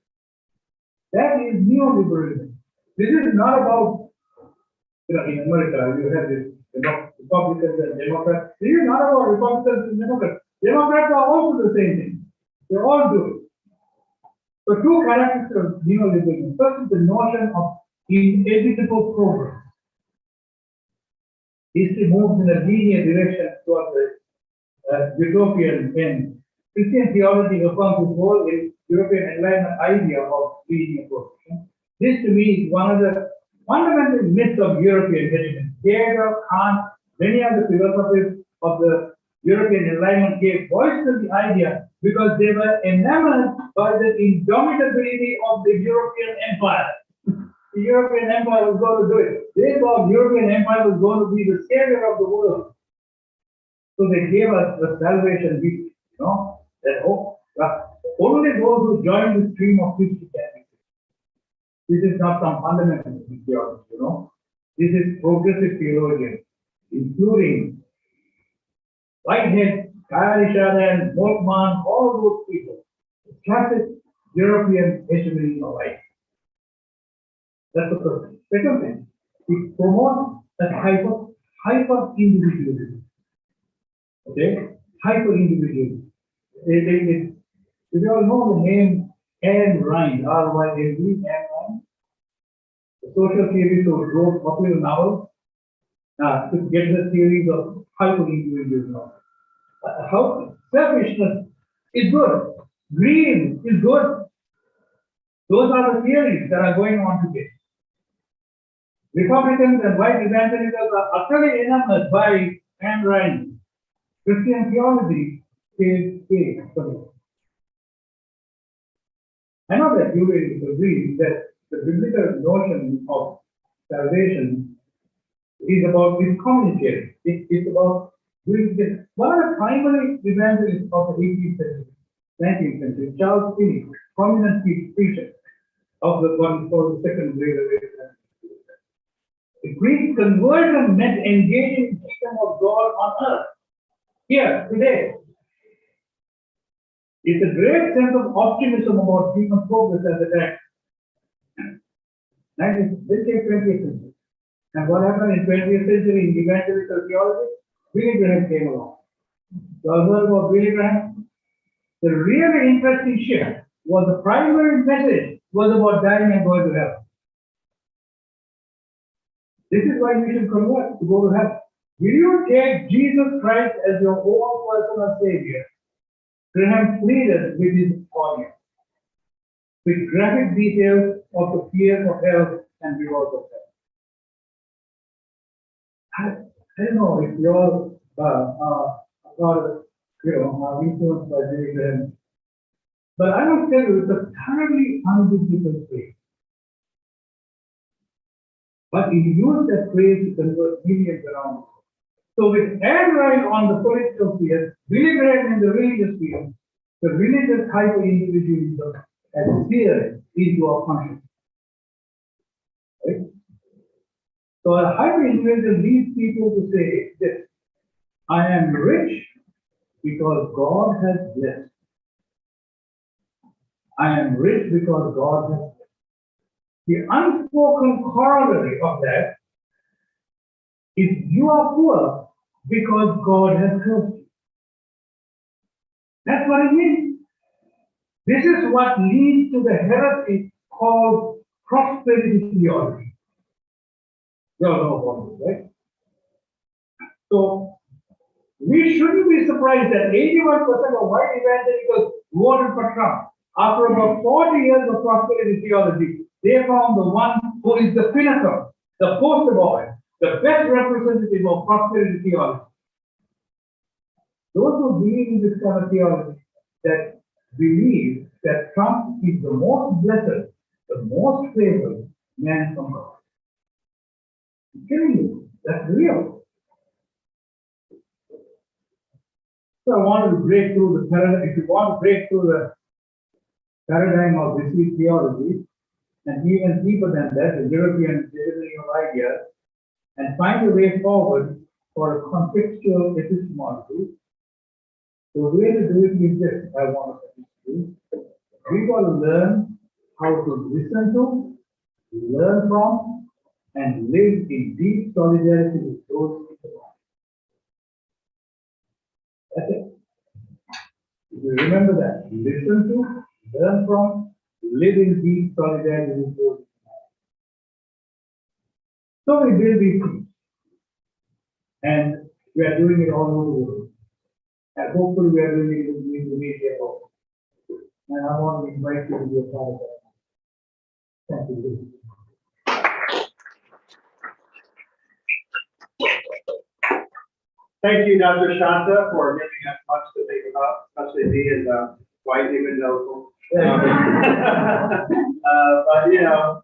That is neoliberalism. This is not about, in America, you have this, Republicans and Democrats. This is not about Republicans and Democrats. Democrats are also the same thing. They all do it. So two characteristics of neoliberalism. First is the notion of inevitable progress. History moves in a linear direction towards the utopian end. Christian theology affirms the whole European Enlightenment idea of linear progression. This to me is one of the fundamental myths of European hegemony. Hegel, Kant, many of the philosophers of the European Enlightenment gave voice to the idea because they were enamored by the indomitability of the European Empire. The European Empire was going to do it. They thought European Empire was going to be the savior of the world. So they gave us the salvation gift, that hope. Only those who join the stream of history can be saved. This is not some fundamental theology, This is progressive theology, including Whitehead, Kaya Moltmann, all those people. Classic European hegemony of life. That's the first thing. Second thing, it promotes a hyper individualism. Okay? Hyper individualism. You all know the name Ayn Rand, R-Y-N-D, Ayn Rand? The social theorist who wrote popular novels. to get the theories of hyper-individualism. How selfishness is good, greed is good. Those are the theories that are going on today. Republicans and white evangelicals are utterly enamored by Ayn Rand. Christian theology says for me. I know that you will agree that the biblical notion of salvation is communitarian. It's about doing this. One of the primary evangelists of the 18th century, 19th century, Charles Finney, prominent preacher of the one called the Second Great Awakening. The Greek conversion meant engaging the kingdom of God on earth, here, today. It's a great sense of optimism about human progress at the time. 20th century. And what happened in 20th century in evangelical theology? Billy Graham came along. So I heard about Billy Graham. The really interesting shift was the primary message was about dying and going to heaven. This is why you should convert to go to heaven. Will you take Jesus Christ as your own personal Savior? Graham pleaded with his audience with graphic details of the fears of hell and rewards of hell. I don't know if you all are influenced by Billy Graham, but I must tell you, it's a thoroughly unbiblical phrase. But he used that phrase to convert millions around. So with Ayn Rand on the political sphere, Billy Graham in the religious sphere, the religious hyper-individualism has seared into our consciousness. Right? So a hyper-individual leads people to say this: I am rich because God has blessed. I am rich because God has blessed. The unspoken corollary of that is you are poor because God has cursed you. That's what it means. This is what leads to the heresy called prosperity theology. You all know about this, right? So we shouldn't be surprised that 81% of white evangelicals voted for Trump. After about 40 years of prosperity theology, they found the one who is the pinnacle, the poster boy, the best representative of prosperity theology. Those who believe in this kind of theology, that believe that Trump is the most blessed, the most favored man from God. I'm telling you, that's real. So I wanted to break through the paradigm. If you want to break through the paradigm of received theology, and even deeper than that, the European delivery of ideas, and find a way forward for a contextual epistemology, the way to do it is this, I want to do. We got to learn how to listen to, learn from, and live in deep solidarity with those in the world. That's it. If you remember that, listen to, learn from, live in deep solidarity with those. So we build these things, and we are doing it all over the world. And hopefully we are doing it in Indonesia also. And I want to invite you to be a part of that. Thank you. Thank you, Dr. Shanta, for giving us much to think about, especially me as a white even local. But you know,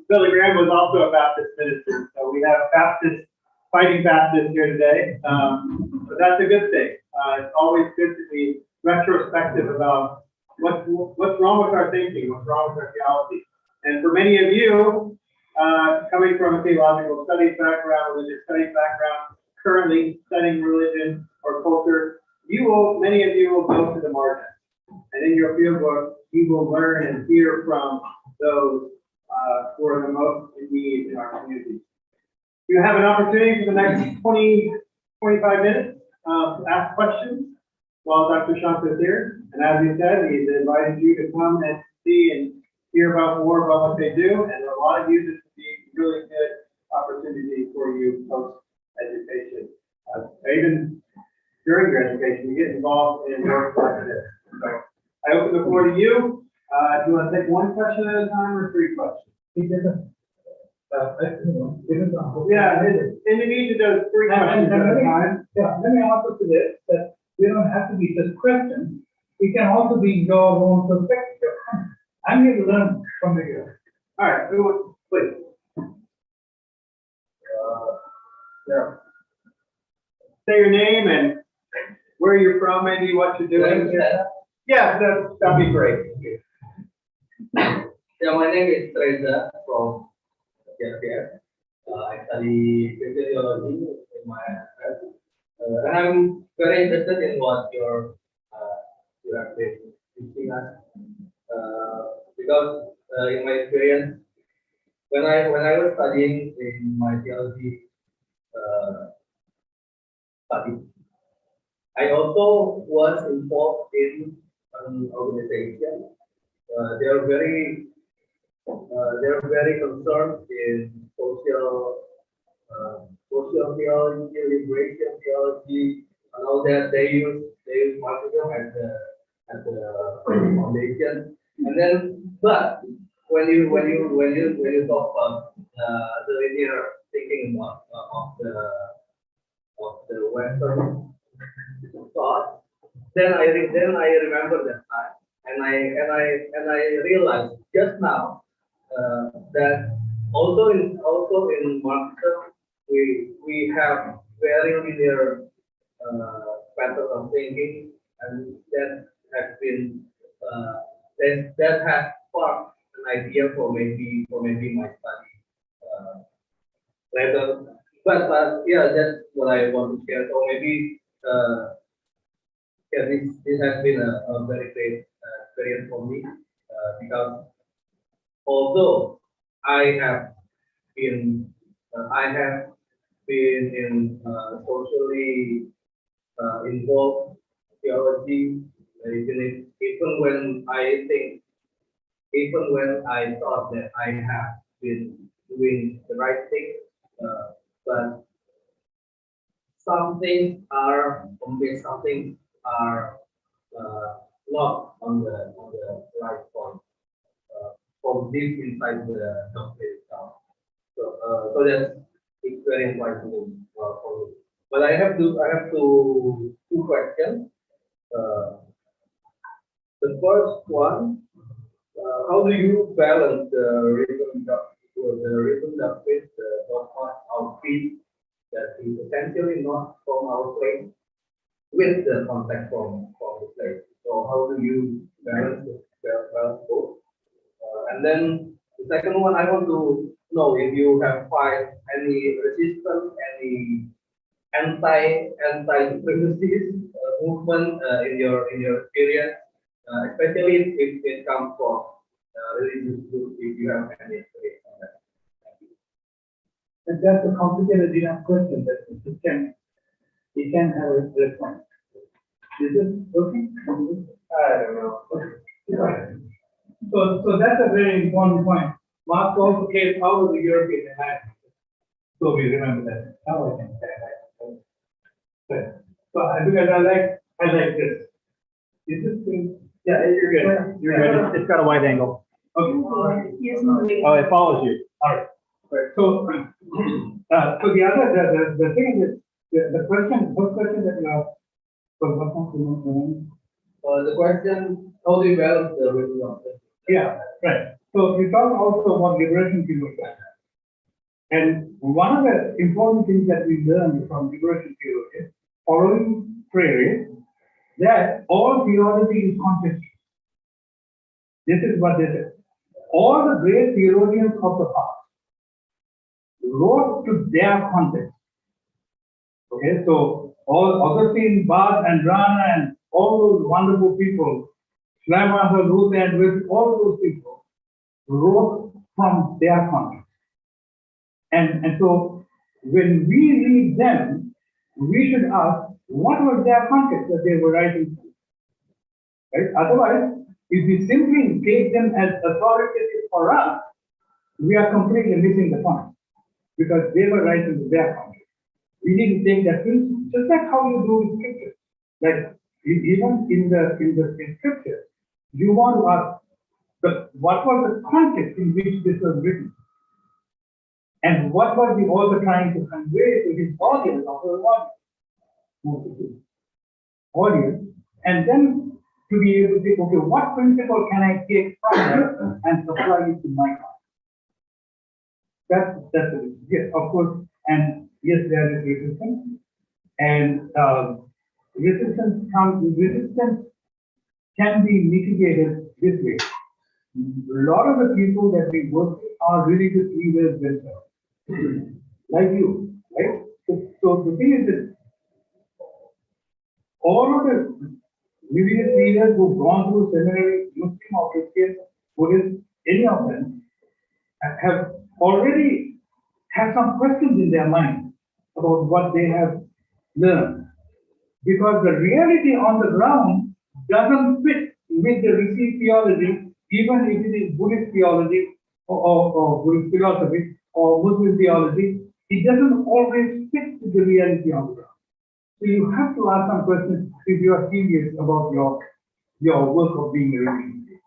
Billy Graham was also a Baptist minister, so we have Baptists fighting Baptists here today. But that's a good thing. It's always good to be retrospective about what's wrong with our thinking, what's wrong with our theology. And for many of you, coming from a theological studies background, religious studies background, currently studying religion or culture, many of you will go to the margins. And in your field work, you will learn and hear from those who are the most in need in our community. You have an opportunity for the next 20, 25 minutes to ask questions while Dr. Shanta is here. And as he said, he's invited you to come and see and hear more about what they do. And a lot of you, this would be really good opportunity for you folks even during your education, you get involved in work like this. So I open the floor to you. Do you want to take one question at a time or three questions? Yeah, Indonesia does three questions at a time. Yeah, let me also suggest that we don't have to be just questions. It can also be your own perspective. I'm here to learn from you. All right, who would, please? Yeah. Say your name and where you're from, maybe what you're doing. Yeah, that'd be great. Yeah, my name is Reza from JFK. I study physiology in my and I'm very interested in what you have been teaching us because in my experience when I was studying in my theology study, I also was involved in an organization. They're very concerned in social theology, liberation theology, and all that. They use Marxism as the foundation. And then, but when you talk about the linear thinking of the Western thought, then I remember that time, and I realized just now that also in Marxism we have very linear pattern of thinking, and that has been that has sparked an idea for maybe my study later. But yeah, that's what I want to share. So maybe yeah, this has been a very great experience for me because although I have been in socially involved theology, even when I thought that I have been doing the right thing, but some things are not on the right point from deep inside the doctrine itself. So that's it's very important for me. But I have two questions. The first one, how do you balance the rhythm doctrine, the dogma, our creed, that is essentially not from our place, with the context from the place? So how do you balance both? And then the second one, I want to know if you have find any resistance, any anti-supremacist movement in your experience, especially if it comes from religious groups. If you have any experience on that. Thank you. And that's a complicated enough question that you can have a response. Is it working? I don't know. Okay. So that's a very important point. Marx also came out of the European enlightenment. So we remember that. Now I can say that. So because I like this. Is this thing? Yeah, you're good. You're good. It's got a wide angle. Okay. Oh, it follows you. All right. So, so the other, the thing is, the question, first question that you asked, The question, how do you balance the rhythm doctrine? yeah, right. So we talk also about liberation theory. And one of the important things that we learned from liberation theory is following Freire, that all theology is contextual. This is what this is. All the great theologians of the past wrote to their context. Okay, so all Augustine, Barth, and Rana, and all those wonderful people, Schleiermacher, Luther, and with all those people wrote from their context. And so when we read them, we should ask, what was their context that they were writing from? Right? Otherwise, if we simply take them as authoritative for us, we are completely missing the point, because they were writing their context. We need to take that principle, just like how you do in scripture. Like even in scripture, you want to ask, what was the context in which this was written? And what was the author trying to convey to his audience or her audience? And then to be able to say, okay, what principle can I take from that and apply it to my life? That's the yes, of course, and yes, there is resistance, and resistance can be mitigated this way. A lot of the people that we work with are religious leaders themselves, like you, right? So the thing is that all of the religious leaders who've gone through seminary, Muslim or Christian, Buddhist, any of them, have already had some questions in their mind about what they have learned. Because the reality on the ground doesn't fit with the received theology, even if it is Buddhist theology or Buddhist philosophy or Muslim theology, it doesn't always fit with the reality on the ground. So you have to ask some questions if you are serious about your work of being a religious.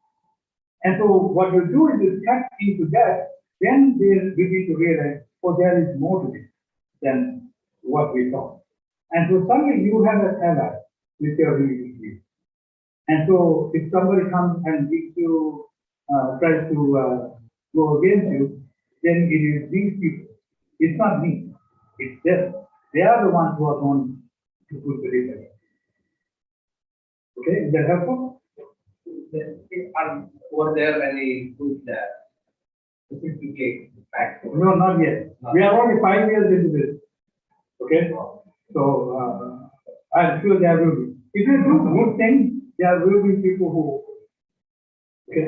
And so what you do is you tap into that, then they begin to realize, oh, there is more to it than what we thought. And so suddenly you have an ally with your religious view. And so if somebody comes and gives you, tries to go against you, then it is these people. It's not me. It's them. They are the ones who are going to put the data. Okay, is that helpful? Were there any proof that certificate back? No, not yet. We are only 5 years into this. Okay, so I'm sure there will be. If you do good things, there will be people who. Okay.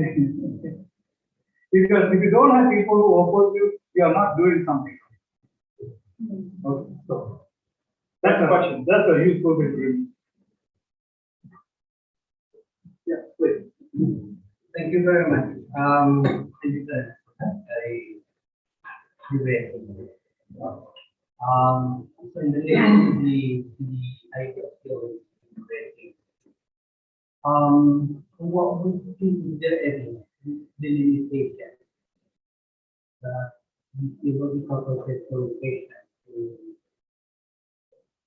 Because if you don't have people who oppose you, you are not doing something. Okay, so that's a question. That's a useful bit. Yeah, please. Thank you very much. This is a debate. So in relation to the idea of theory, what would be the limitation the theological conceptualization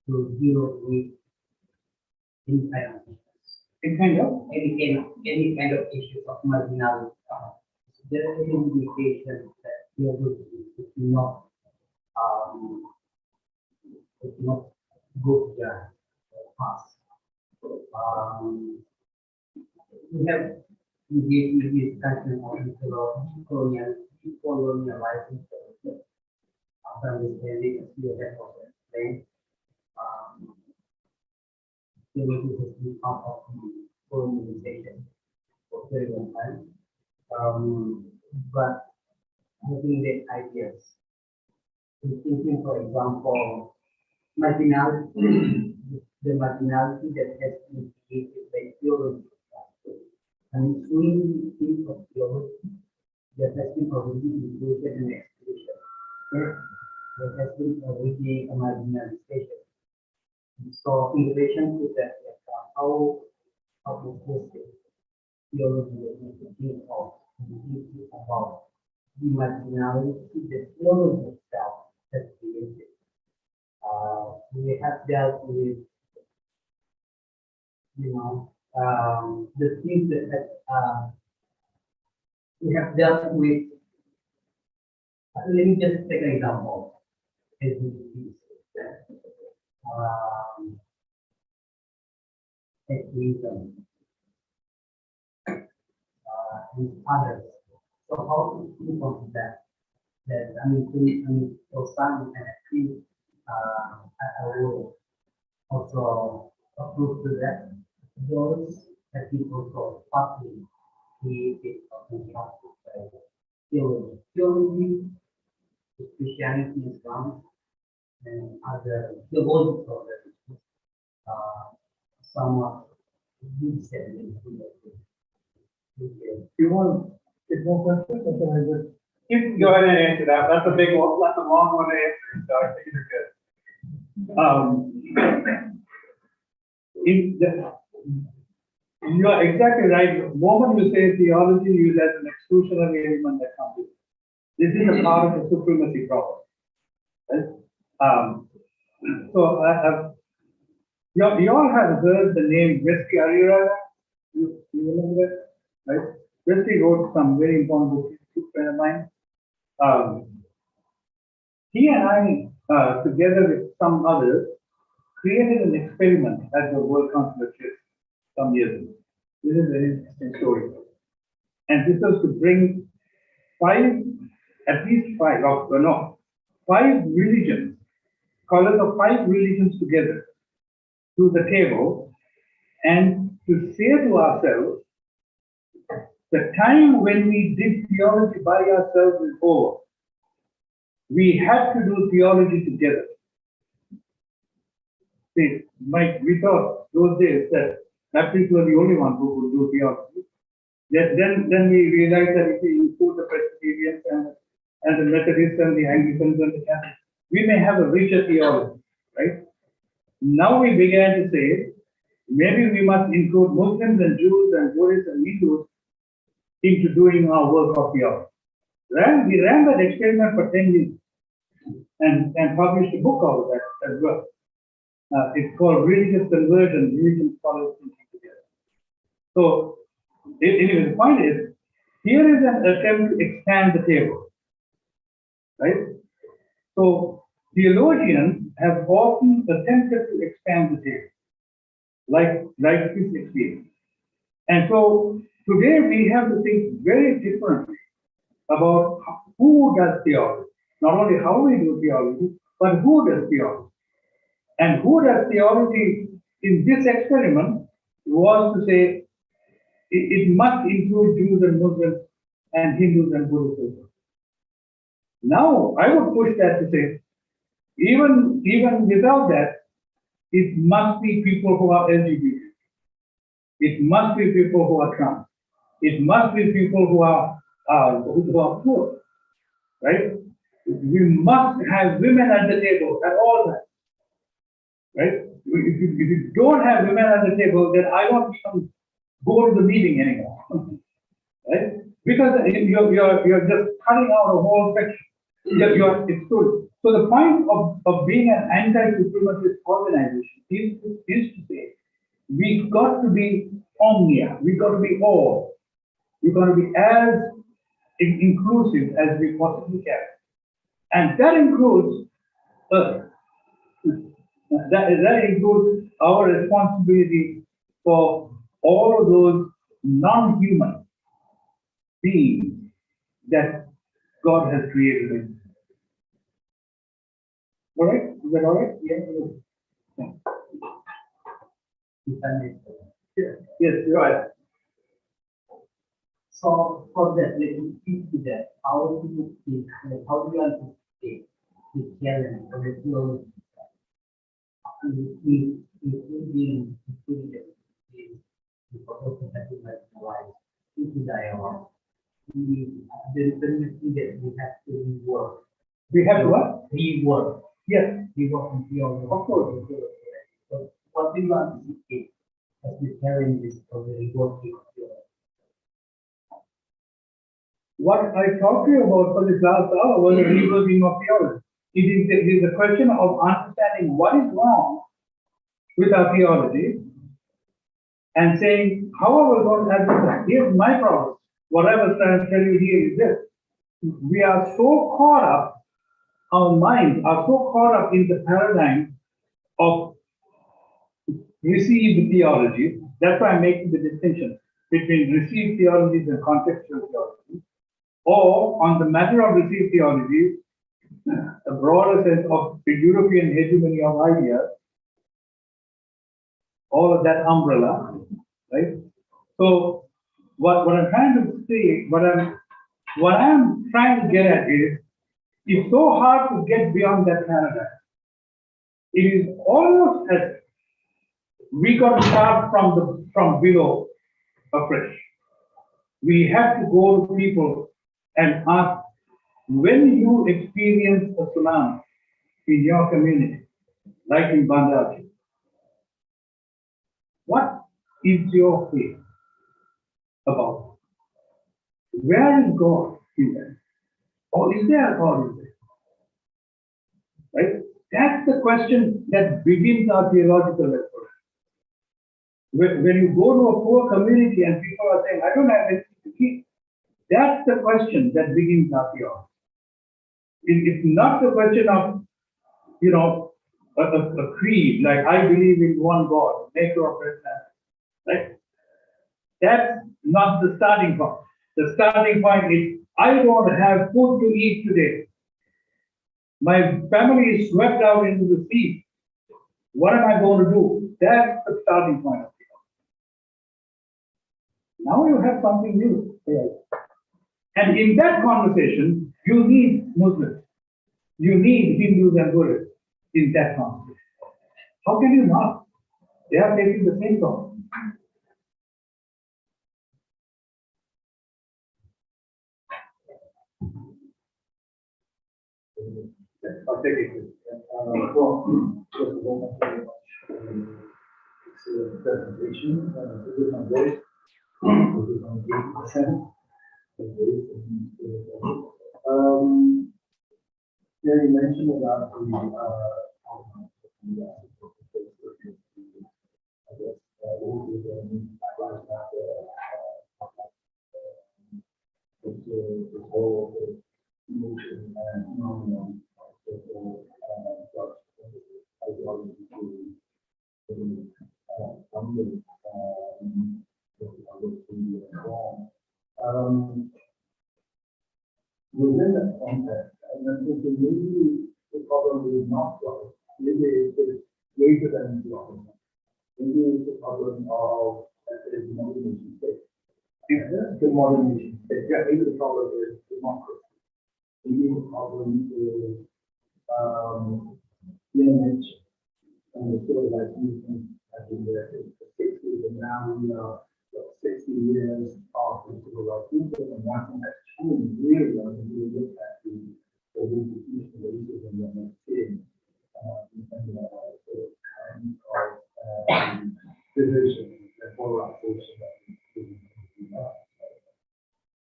to deal with any kind of any kind of issues of marginality? There is an indication that theology is not good pass. We have engaged in discussion on colonializing after understanding as we have explained. Theology has been part of the colonization for a very long time. But having the ideas, thinking, for example, marginality, the marginality that has been created by theology. And when we think of theology, there has been already included an exclusion. There has been already a marginalization. So in relation to that, how is this theology that we think of about the marginality that theology itself has created? We have dealt with, the things that we have dealt with. Let me just take an example. Atheism and others. So how to think of that? That for some and atheist, I will also approve to that. Those that people call partly created or theology. Theology, Christianity, Islam, and other theological religions, somewhat descended from that. You want to get more questions? Or can I just? You can go ahead and answer that. That's a big one. That's a long one to answer. So I think you're good. You are exactly right. The moment you say theology, you as an exclusionary element that comes in. This is a part of the supremacy problem. Right? You all have heard the name Wesley Arirara. You remember that, right? Wesley wrote some very important books. He's a good friend of mine. He and I, together with some others, created an experiment at the World Council of Church some years ago. This is an interesting story. And this was to bring at least five religions, scholars of 5 religions together to the table and to say to ourselves, the time when we did theology by ourselves is over. We had to do theology together. See, Mike, we thought those days that Baptists were the only ones who could do theology. Then we realized that if we include the Presbyterians and the Methodists and the Anglicans and the Catholics, we may have a richer theology, right? Now we began to say, maybe we must include Muslims and Jews and Buddhists and Hindus into doing our work of theology. We ran that experiment for 10 years and published a book out of that as well. It's called Religious Conversion, Religion Scholars Thinking Together. So, anyway, the point is, here is an attempt to expand the table, right? So, theologians have often attempted to expand the table, like this experience. And so, today we have to think very differently about who does theology. Not only how we do theology, but who does theology. And who does theology in this experiment was to say it must include Jews and Muslims and Hindus and Buddhists. Now, I would push that to say, even without that, it must be people who are LGBT. It must be people who are trans. It must be people who are poor, right? We must have women at the table at all times, right? If you don't have women at the table, then I don't even go to the meeting anymore, right? Because you're just cutting out a whole section. You're excluded. So the point of being an anti-supremacist organization is to say, we've got to be omnia, we've got to be all. We've got to be as inclusive as we possibly can. And that includes that includes our responsibility for all of those non-human beings that God has created. All right? Is that all right? Yeah. Yes, you're right. So for that, let me speak to that. How do you anticipate the challenge of the theology? Including the proposal like wise into dialogue. The dependency that we have to rework. We have to what? Rework. Yes. Rework and theology. Of course. So what do you anticipate as the challenges of the reworking of theology? What I talked to you about for this last hour was the reworking of theology. It is a question of understanding what is wrong with our theology and saying, how are we going to address that? Here's my problem. What I was trying to tell you here is this. We are so caught up, our minds are so caught up in the paradigm of received theology. That's why I'm making the distinction between received theologies and contextual theology. Or on the matter of received theology, a broader sense of the European hegemony of ideas, all of that umbrella, right? So what I'm trying to say, what I'm trying to get at is, it's so hard to get beyond that paradigm. It is almost as we got to start from below afresh. We have to go to people and ask, when you experience a tsunami in your community, like in Bangladesh. What is your faith about? Where is God in that? Or is there a God in there? Right? That's the question that begins our theological effort. When you go to a poor community and people are saying, I don't have anything to eat, that's the question that begins our theology. It's not the question of, you know, a creed, like I believe in one God, maker of earth and right? That's not the starting point. The starting point is, I don't have food to eat today. My family is swept out into the sea. What am I going to do? That's the starting point of it. Now you have something new. And in that conversation, you need Muslims. You need Hindus and Buddhists in that conversation. How can you not? They are taking the same problem. I'll take it. Well, first of all, thank you very much. It's a presentation, this is my voice. This is on 80%. Yeah, you mentioned about I guess, the whole emotion and phenomenon of the whole ideology within that context, and I think that maybe the problem is not God, maybe it's greater than God. Maybe it's a problem of the modern nation state. The modern nation state. Yeah, maybe the problem is democracy. Maybe the problem is image and the civil rights movement has been there in the 60s, and now we are 60 years after the civil rights movement, and nothing has changed really when you look at the institutional racism that we're seeing and the kind of division and polarization that we're seeing.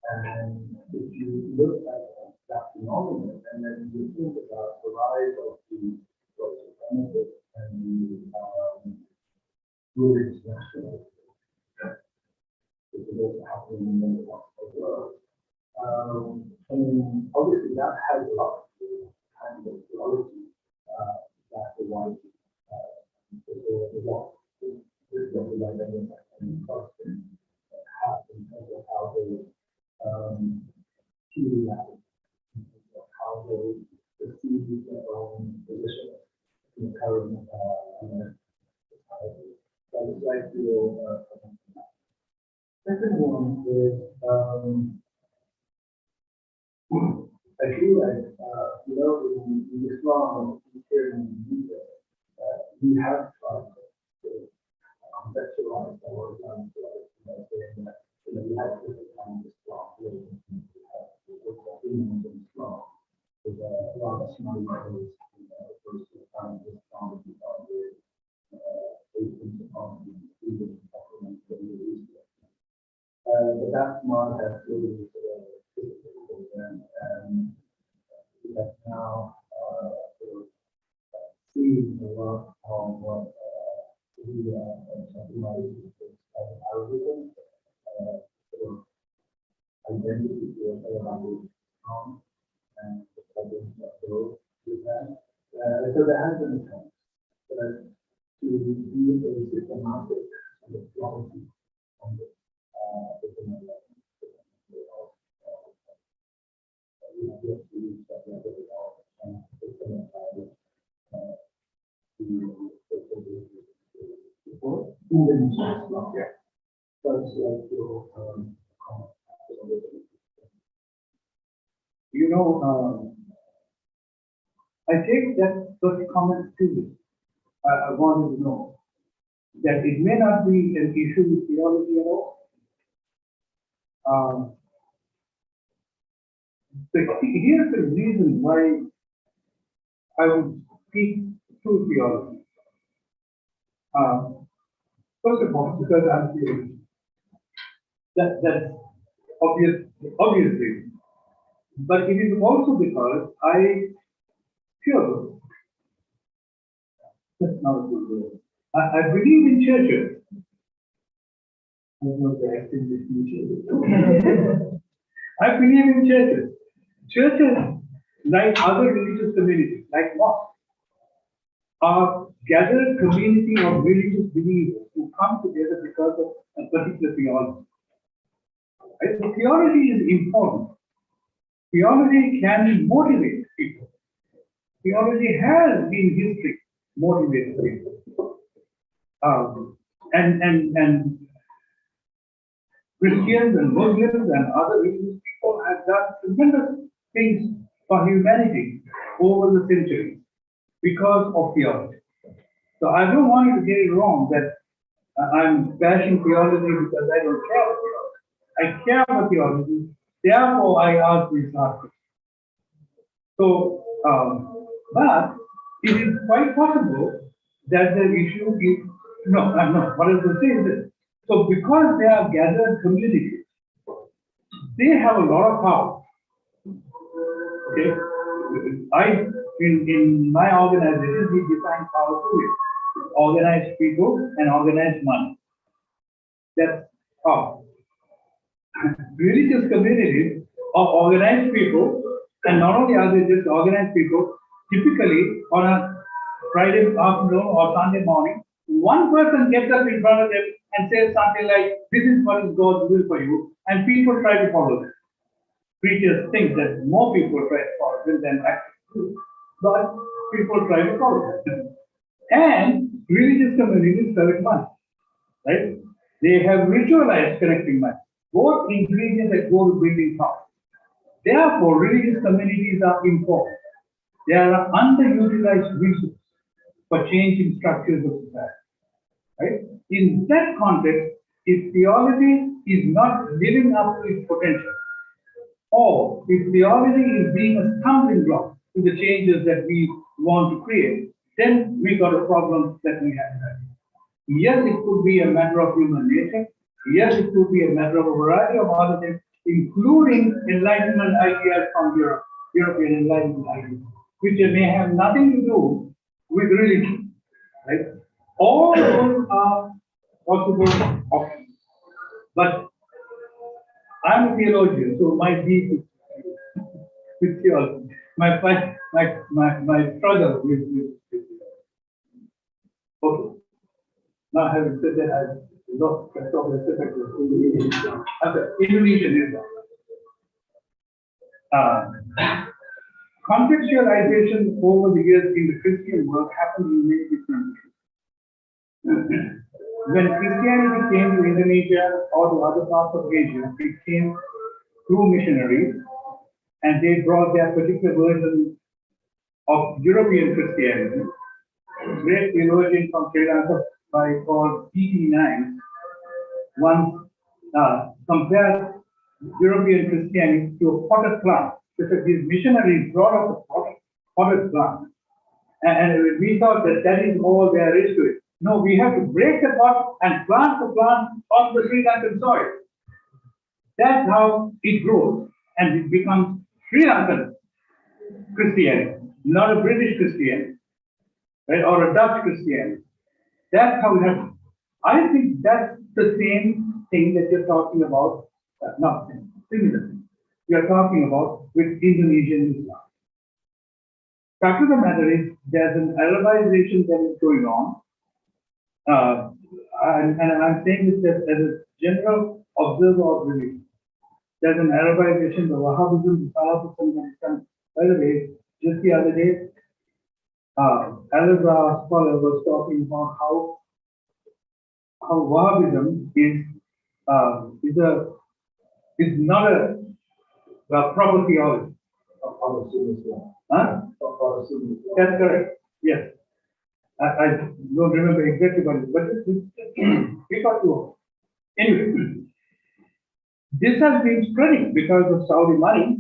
And if you look at that phenomenon and then you think about the rise of the social benefit and the ruling nationalism, which is also happening in many parts of the world. And obviously that has a lot to do with kind of theology that the white the law is what we identify and question have in terms of how they view that, how they perceive their own position in the current society. So I would like to second one is I feel like in Islam here in India, we have tried to contextualize our Islam, saying that we have to define Islam, Islam with a lot of small levels, first to find Islam with agents upon the freedom of the but that model has really and we have now seen a lot of what something like algorithm identity to a and the problems that go with that. So there has been a chance to be a systematic and a quality on this. I take that those comments seriously. I wanted to know that it may not be an issue with theology at all. But here's the reason why I would speak true theology. First of all, because I'm serious. That's obviously. But it is also because I feel that's not a good word. I believe in churches. I don't know the accent between churches. I believe in churches. Churches, like other religious communities, like mosques, are gathered community of religious believers who come together because of a particular theology. Right? So theology is important. Theology can motivate people. Theology has in history motivated people. And Christians and Muslims and other religious people have done tremendous things for humanity over the centuries because of theology. So I don't want you to get it wrong that I'm bashing theology because I don't care about theology. I care about theology. Therefore, I ask these questions. So, but it is quite possible that the issue is no. What I was going to say is this. So, because they are gathered communities, they have a lot of power. Okay, in my organization we define power two ways: organized people and organized money. That's power. Religious communities are organized people, and not only are they just organized people, typically on a Friday afternoon or Sunday morning, one person gets up in front of them and says something like, "This is what is God's will for you," and people try to follow this. Preachers think that more people try to follow this than actually do, but people try to follow this. And religious communities collect money, right? They have ritualized collecting money, both ingredients that go to building power. Therefore, religious communities are important. They are an underutilized resource for changing structures of society. Right? In that context, if theology is not living up to its potential, or if theology is being a stumbling block to the changes that we want to create, then we got a problem that we have. Yes, it could be a matter of human nature. Yes, it could be a matter of a variety of other things, including Enlightenment ideas from Europe, European Enlightenment ideas, which may have nothing to do with religion, right? All those are possible options. But I'm a theologian, so my beef is with theology. My struggle with okay. Now, having said that, I lost the specific Indonesian. Okay, Indonesian is contextualization over the years in the Christian world happened in many different ways. When Christianity came to Indonesia or to other parts of Asia, it came through missionaries, and they brought their particular version of European Christianity. A great theologian from Sri Lanka called P.T. Nines once compared European Christianity to a potted plant, because these missionaries brought up a potted plant. And we thought that that is all there is to it. No, we have to break the pot and plant the plant on the Sri Lankan soil. That's how it grows, and it becomes Sri Lankan Christianity, not a British Christianity, right, or a Dutch Christianity. That's how it happens. I think that's the same thing that you're talking about, not similar thing. You're talking about with Indonesian Islam. Fact of the matter is, there's an Arabization that is going on. And I'm saying this as a general observer of religion. There's an Arabization, the Wahhabism, the Salafism that is done. By the way, just the other day, Al-Azhar scholar was talking about how Wahhabism is not a proper theology of our Sunni Islam. Huh? Of our Sunni Islam. That's correct. Yes. I don't remember exactly what it is, but we got to. Anyway, this has been spreading because of Saudi money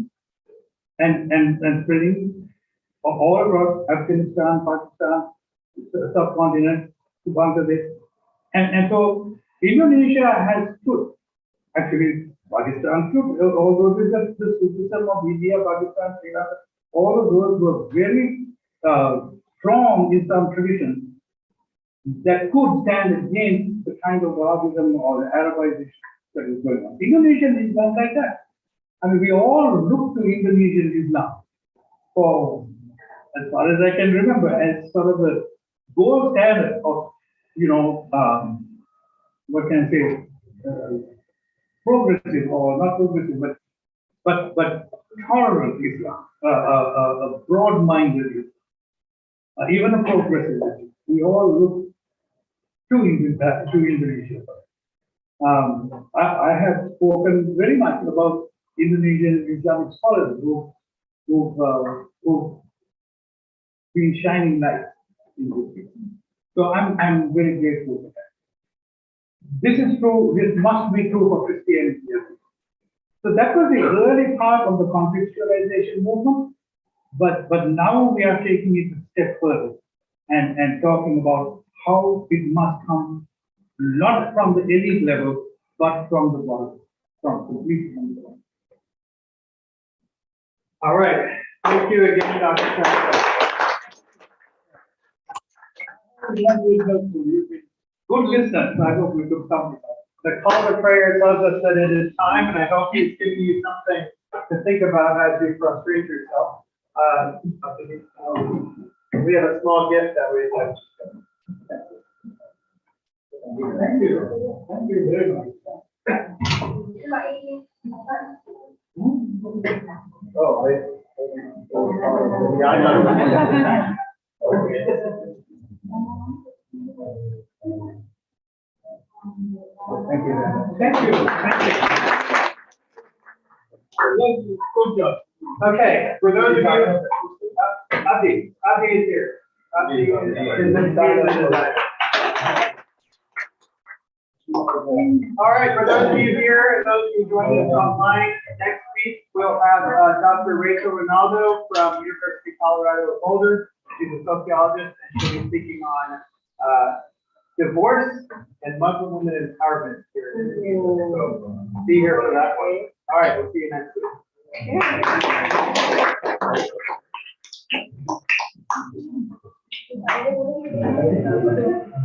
and spreading all across Afghanistan, Pakistan, subcontinent to Bangladesh. And so Indonesia has stood, actually Pakistan stood, although the system of India, Pakistan, Sri Lanka, all of those were very strong Islam traditions that could stand against the kind of Wahhabism or the Arabization that is going on. Indonesian Islam like that. I mean, we all look to Indonesian Islam for, as far as I can remember, as sort of the gold standard of, what can I say, progressive or not progressive, but tolerant Islam, a broad-minded Islam, even a progressive Islam. We all look to Indonesia. I have spoken very much about Indonesian Islamic scholars who've been shining lights in this field. So I'm very grateful for that. This is true, this must be true for Christianity. So that was the early part of the contextualization movement, but now we are taking it a step further and talking about how it must come not from the elite level, but from the bottom, from completely from the bottom. All right. Thank you again, Dr. Chandra. Good listeners, I hope we could come. The call to prayer tells us that it is time, and I hope he's giving you something to think about as you frustrate yourself. We have a small gift that we'd like to share. Thank you. Thank you very much. Oh, wait. Thank you very much. Thank you. Good job. Okay, for those of you, Abdi is here. Abdi is inside of the. All right, for those of you here and those who joined us online, next week we'll have Dr. Rachel Ronaldo from University of Colorado Boulder. She's a sociologist and she'll be speaking on divorce and Muslim women empowerment here. So be here for that one. All right, we'll see you next week.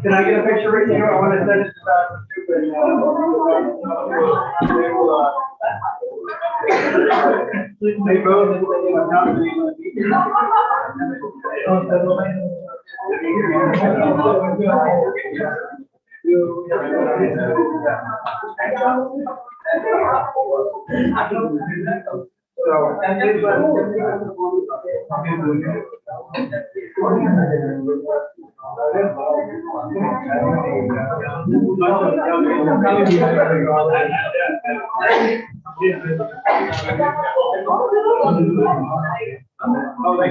Can I get a picture with you? I want to send it to stupid. They both. Oh, they